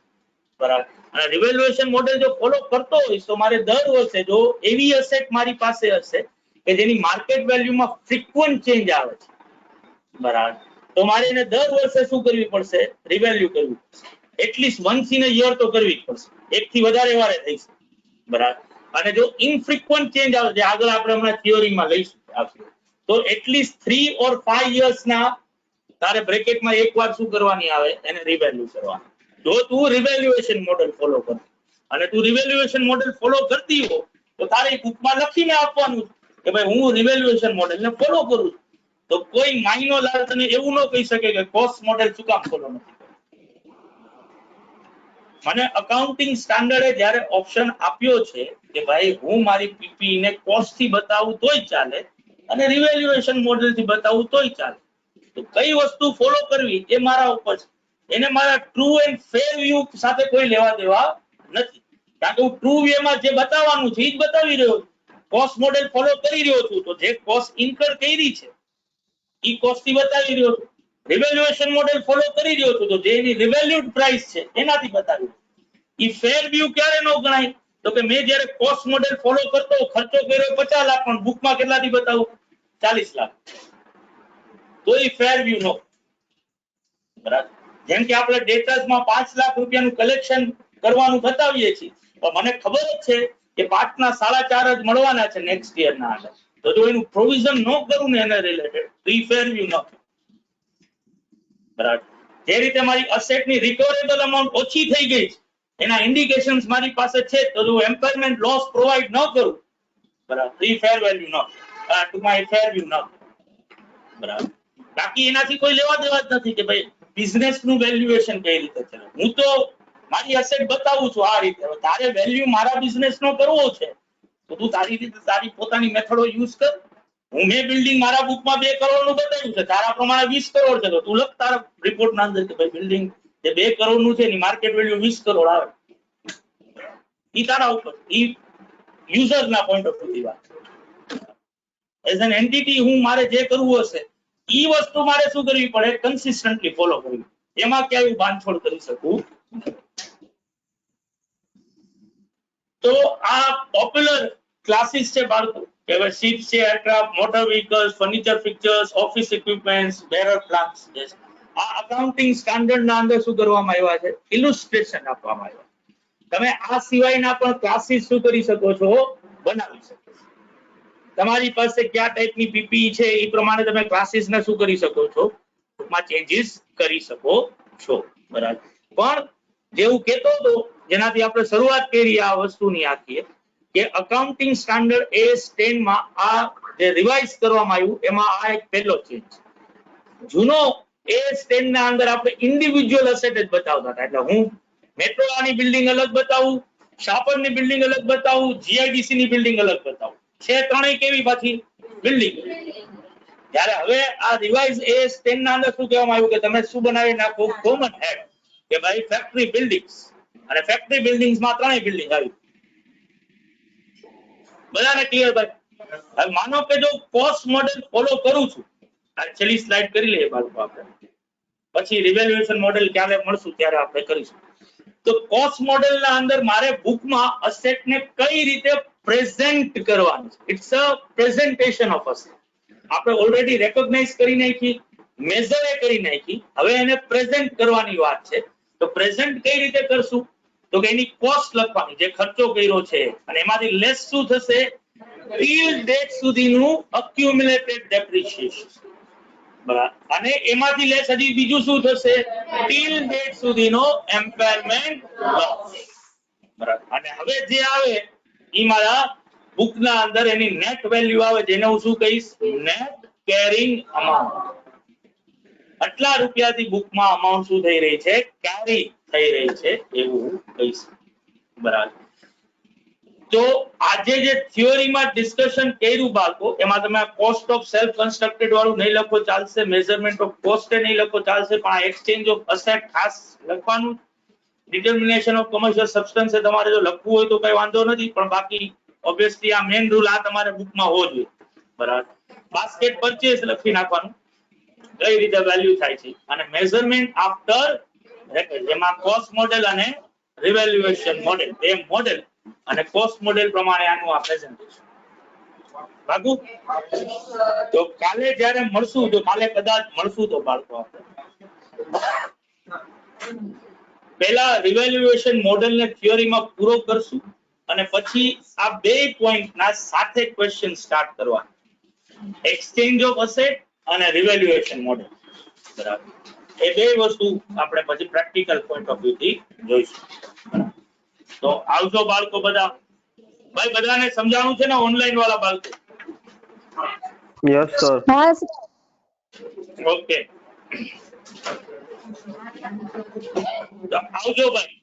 બરાબર. અને રિવેલ્યુએશન મોડેલ જો ફોલો કરતો હોઈશ તો મારે દર વર્ષે જો એવી અસેટ મારી પાસે હશે કે જેની માર્કેટ વેલ્યુમાં ફ્રીક્વન્ટ ચેન્જ આવે છે, બરાબર, તો મારે એને દર વર્ષે શું કરવી પડશે? રિવેલ્યુ કરવી પડશે. At least once in a year તો કરવી જ પડશે. એક થી વધારે વારે થઈ શકે. બરાબર. અને જો ઇનફ્રીક્વન્ટ ચેન્જ આવે છે, આગળ આપણે હમણાં થિયોરીમાં લઈશું તો એટલીસ્ટ 3 or 5 yearsના તારે બ્રેકેટમાં એકવાર શું કરવાની આવે? એને રિવેલ્યુ કરવાની. જો તું રિવેલ્યુએશન મોડેલ ફોલો કર અને તું રિવેલ્યુએશન મોડેલ ફોલો કરતી હો તો તારે બુકમાં લખીને આપવાનું કે ભાઈ હું રિવેલ્યુએશન મોડેલને ફોલો કરું છું. તો કોઈ માઇનો લાલ તને એવું ન કહી શકે કે કોસ્ટ મોડેલ શું કામ ફોલો નથી. મને અકાઉન્ટિંગ સ્ટાન્ડર્ડે જ્યારે ઓપ્શન આપ્યો છે કે ભાઈ હું મારી પીપી ને કોસ્ટ થી બતાવું તોય ચાલે અને રિવેલ્યુએશન મોડેલ થી બતાવું તોય ચાલે, તો કઈ વસ્તુ ફોલો કરવી એ મારા ઉપર છે. એને મારા ટ્રુ એન્ડ ફેર વ્યૂ સાથે કોઈ લેવા દેવા નથી. કારણ કે હું ટ્રુ વેમાં જે બતાવવાનું છે એ જ બતાવી રહ્યો છું. કોસ્ટ મોડેલ ફોલો કરી રહ્યો છું તો જે કોસ્ટ ઇન્કર કરી છે ઈ કોસ્ટ થી બતાવી રહ્યો છું. રિવેલ્યુએશન મોડેલ ફોલો કરી રહ્યો છું તો જે એની રિવેલ્યુડ પ્રાઇસ છે એનાથી બતાવી. ઈ ફેર વ્યૂ ક્યારે નો ગણાય? તો કે મેં જ્યારે કોસ્ટ મોડેલ ફોલો કરતો ખર્ચો કર્યો 50 લાખ પણ બુકમાં કેટલાથી બતાવું? 40 લાખ. તો ઈ ફેર વ્યૂ નો. બરાબર. જેમ કે આપણે ડેટાસમાં 5 લાખ રૂપિયાનું કલેક્શન કરવાનું બતાવીએ છીએ પણ મને ખબર જ છે કે 5 ના 4.5 જ મળવાના છે નેક્સ્ટ યર ના આગળ, તો જો એનું પ્રોવિઝન ન કરું ને એને રિલેટેડ પ્રી ફેર વ્યૂ ન બરાબર. જે રીતે મારી અસેટ ની રિકવરેબલ અમાઉન્ટ ઓછી થઈ ગઈ છે, એના ઇન્ડિકેશન્સ મારી પાસે છે, તો જો એમ્પાયરમેન્ટ લોસ પ્રોવાઈડ ન કરું બરાબર, પ્રી ફેર વેલ્યુ ન ટૂંકમાં ફેર વ્યૂ ન બરાબર. બાકી એનાથી કોઈ લેવા દેવા જ નથી કે ભાઈ બિઝનેસ નું વેલ્યુએશન કઈ રીતે છે. હું તો મારી અસેટ બતાવું છું આ રીતે. તારે વેલ્યુ મારા બિઝનેસ નો કરવો છે તો તું તારી રીતે તારી પોતાની મેથડો યુઝ કર. હું મેં બિલ્ડિંગ મારા બુકમાં 2 કરોડ નું બતાવ્યું છે, તારા પ્રમાણે 20 કરોડ છે, તો તું લખ તારા રિપોર્ટ ના અંદર કે ભાઈ બિલ્ડિંગ જે 2 કરોડ નું છે એની માર્કેટ વેલ્યુ 20 કરોડ આવે. ઈ તારા ઉપર, ઈ યુઝર ના પોઈન્ટ ઓફ વ્યૂ થી વાત. એઝ એન એન્ટિટી હું મારે જે કરવું હશે ઈ વસ્તુ મારે શું કરવી પડે, કન્સિસ્ટન્ટલી ફોલો કરવી. એમાં ક્યાંય બાંધછોડ કરી શકું. તો આ પોપ્યુલર ક્લાસીસ છે બાળકો કે હવે શિપ્સ છે, aircraft, motor vehicles, furniture fixtures, office equipments, bearer plants. આ અકાઉન્ટિંગ સ્ટાન્ડર્ડ ના અંદર શું કરવામાં આવ્યા છે, ઇલુસ્ટ્રેશન આપવામાં આવ્યા. તમે આ સિવાયના પણ ક્લાસીસ શું કરી શકો છો, બનાવી શકો છો. તમારી પાસે કયા ટાઈપની પીપી છે એ પ્રમાણે તમે ક્લાસીસ ને શું કરી શકો છો, માં ચેન્જીસ કરી શકો છો બરાબર. પણ જેવું કહેતો હતો જેનાથી આપણે શરૂઆત કરી આ વસ્તુની આખી કે અકાઉન્ટિંગ સ્ટાન્ડર્ડ AS10 માં આ જે રિવાઇઝ કરવામાં આવ્યું એમાં આ એક પહેલો ચેન્જ. જૂનો AS10 ના અંદર આપણે ઇન્ડિવિડ્યુઅલ અસેટ જ બતાવતા હતા. એટલે હું મેટ્રોની બિલ્ડિંગ અલગ બતાવું, શાપરની બિલ્ડિંગ અલગ બતાવું, GIDC ની બિલ્ડિંગ અલગ બતાવું, છે ત્રણેય કેવી પાછી બિલ્ડિંગ. જ્યારે હવે આ રિવાઇઝ AS10 ના અંદર શું કહેવામાં આવ્યું કે તમે શું બનાવી નાખો, કોમન હેડ કે ભાઈ ફેક્ટરી બિલ્ડિંગ્સ, અને ફેક્ટરી બિલ્ડિંગ્સ માં ત્રણેય બિલ્ડિંગ આવી. બધાને ક્લિયર ભાઈ? હવે માનો કે જો કોસ્ટ મોડેલ ફોલો કરું છું, આ છેલ્લી સ્લાઇડ કરી લઈએ બાળકો આપણે, પછી રિવેલ્યુએશન મોડેલ ક્યારે મળશું ત્યારે આપણે કરીશું. તો કોસ્ટ મોડેલ ના અંદર મારે બુકમાં અસેટ ને કઈ રીતે પ્રેઝન્ટ કરવાનું છે. It's a presentation of asset. આપણે ઓલરેડી રેકોગ્નાઇઝ કરી નાખી, મેઝર કરી નાખી, હવે એને પ્રેઝન્ટ કરવાની વાત છે. તો પ્રેઝન્ટ કઈ રીતે કરશું, તો કે એની કોસ્ટ લખવાની, જે ખર્ચો કર્યો છે, અને એમાંથી લેસ શું થશે, ટીલ ડેટ સુધીનું અક્યુમ્યુલેટેડ ડેપ્રિસિએશન બરાબર, અને એમાંથી લેસ હજી બીજું શું થશે, ટીલ ડેટ સુધીનો એમ્પાયરમેન્ટ લોસ બરાબર. અને હવે જે આવે ઈ મારા બુક ના અંદર એની નેટ વેલ્યુ આવે, જેને હું શું કહીશ, નેટ કેરિંગ અમાઉન્ટ. આટલા રૂપિયાથી બુકમાં અમાઉન્ટ શું થઈ રહી છે, કેરી થઈ રહી છે, એવું હું કહીશ બરાબર. તો આજે જે થિયોરીમાં ડિસ્કશન કર્યું બાળકો, એમાં તમે કોસ્ટ ઓફ સેલ્ફ કન્સ્ટ્રક્ટેડ વાળું નહીં લખો ચાલશે, મેઝરમેન્ટ ઓફ કોસ્ટ નહીં લખો ચાલશે, પણ આ એક્સચેન્જ ઓફ અસેટ ખાસ લખવાનું. ડિટર્મિનેશન ઓફ કોમર્શિયલ સબસ્ટન્સ તમારે જો લખવું હોય તો કઈ વાંધો નથી, પણ બાકી ઓબ્વિયસલી આ મેઇન રૂલ આ તમારે બુકમાં હોવો જોઈએ બરાબર. બાસ્કેટ પરચેસ લખી નાખવાનું, કઈ રીતે વેલ્યુ થાય છે, અને મેઝરમેન્ટ આફ્ટર રેકોર્ડ, જેમાં કોસ્ટ મોડેલ અને રિવેલ્યુએશન મોડેલ, બે મોડેલ અને કોસ્ટ મોડેલ પ્રમાણે આનું આ પ્રેઝન્ટેશન. બાકુ તો કાલે જ્યારે મળશું, તો કાલે કદાચ મળશું તો બાળકો આપણે પહેલા રિવેલ્યુએશન મોડેલ ને થિયરીમાં પૂરો કરશું, અને પછી આ બે પોઈન્ટ ના સાથે ક્વેશ્ચન સ્ટાર્ટ કરવા, એક્સચેન્જ ઓફ અસેટ અને રિવેલ્યુએશન મોડેલ બરાબર. એ બે વસ્તુ આપણે પછી પ્રેક્ટિકલ પોઈન્ટ ઓફ વ્યૂ થી જોઈશું. તો આવજો બાળકો બધા. ભાઈ બધાને સમજાણું છે ને, ઓનલાઈન વાળા બાળકો? Yes sir. હા સર. ઓકે, તો આવજો ભાઈ.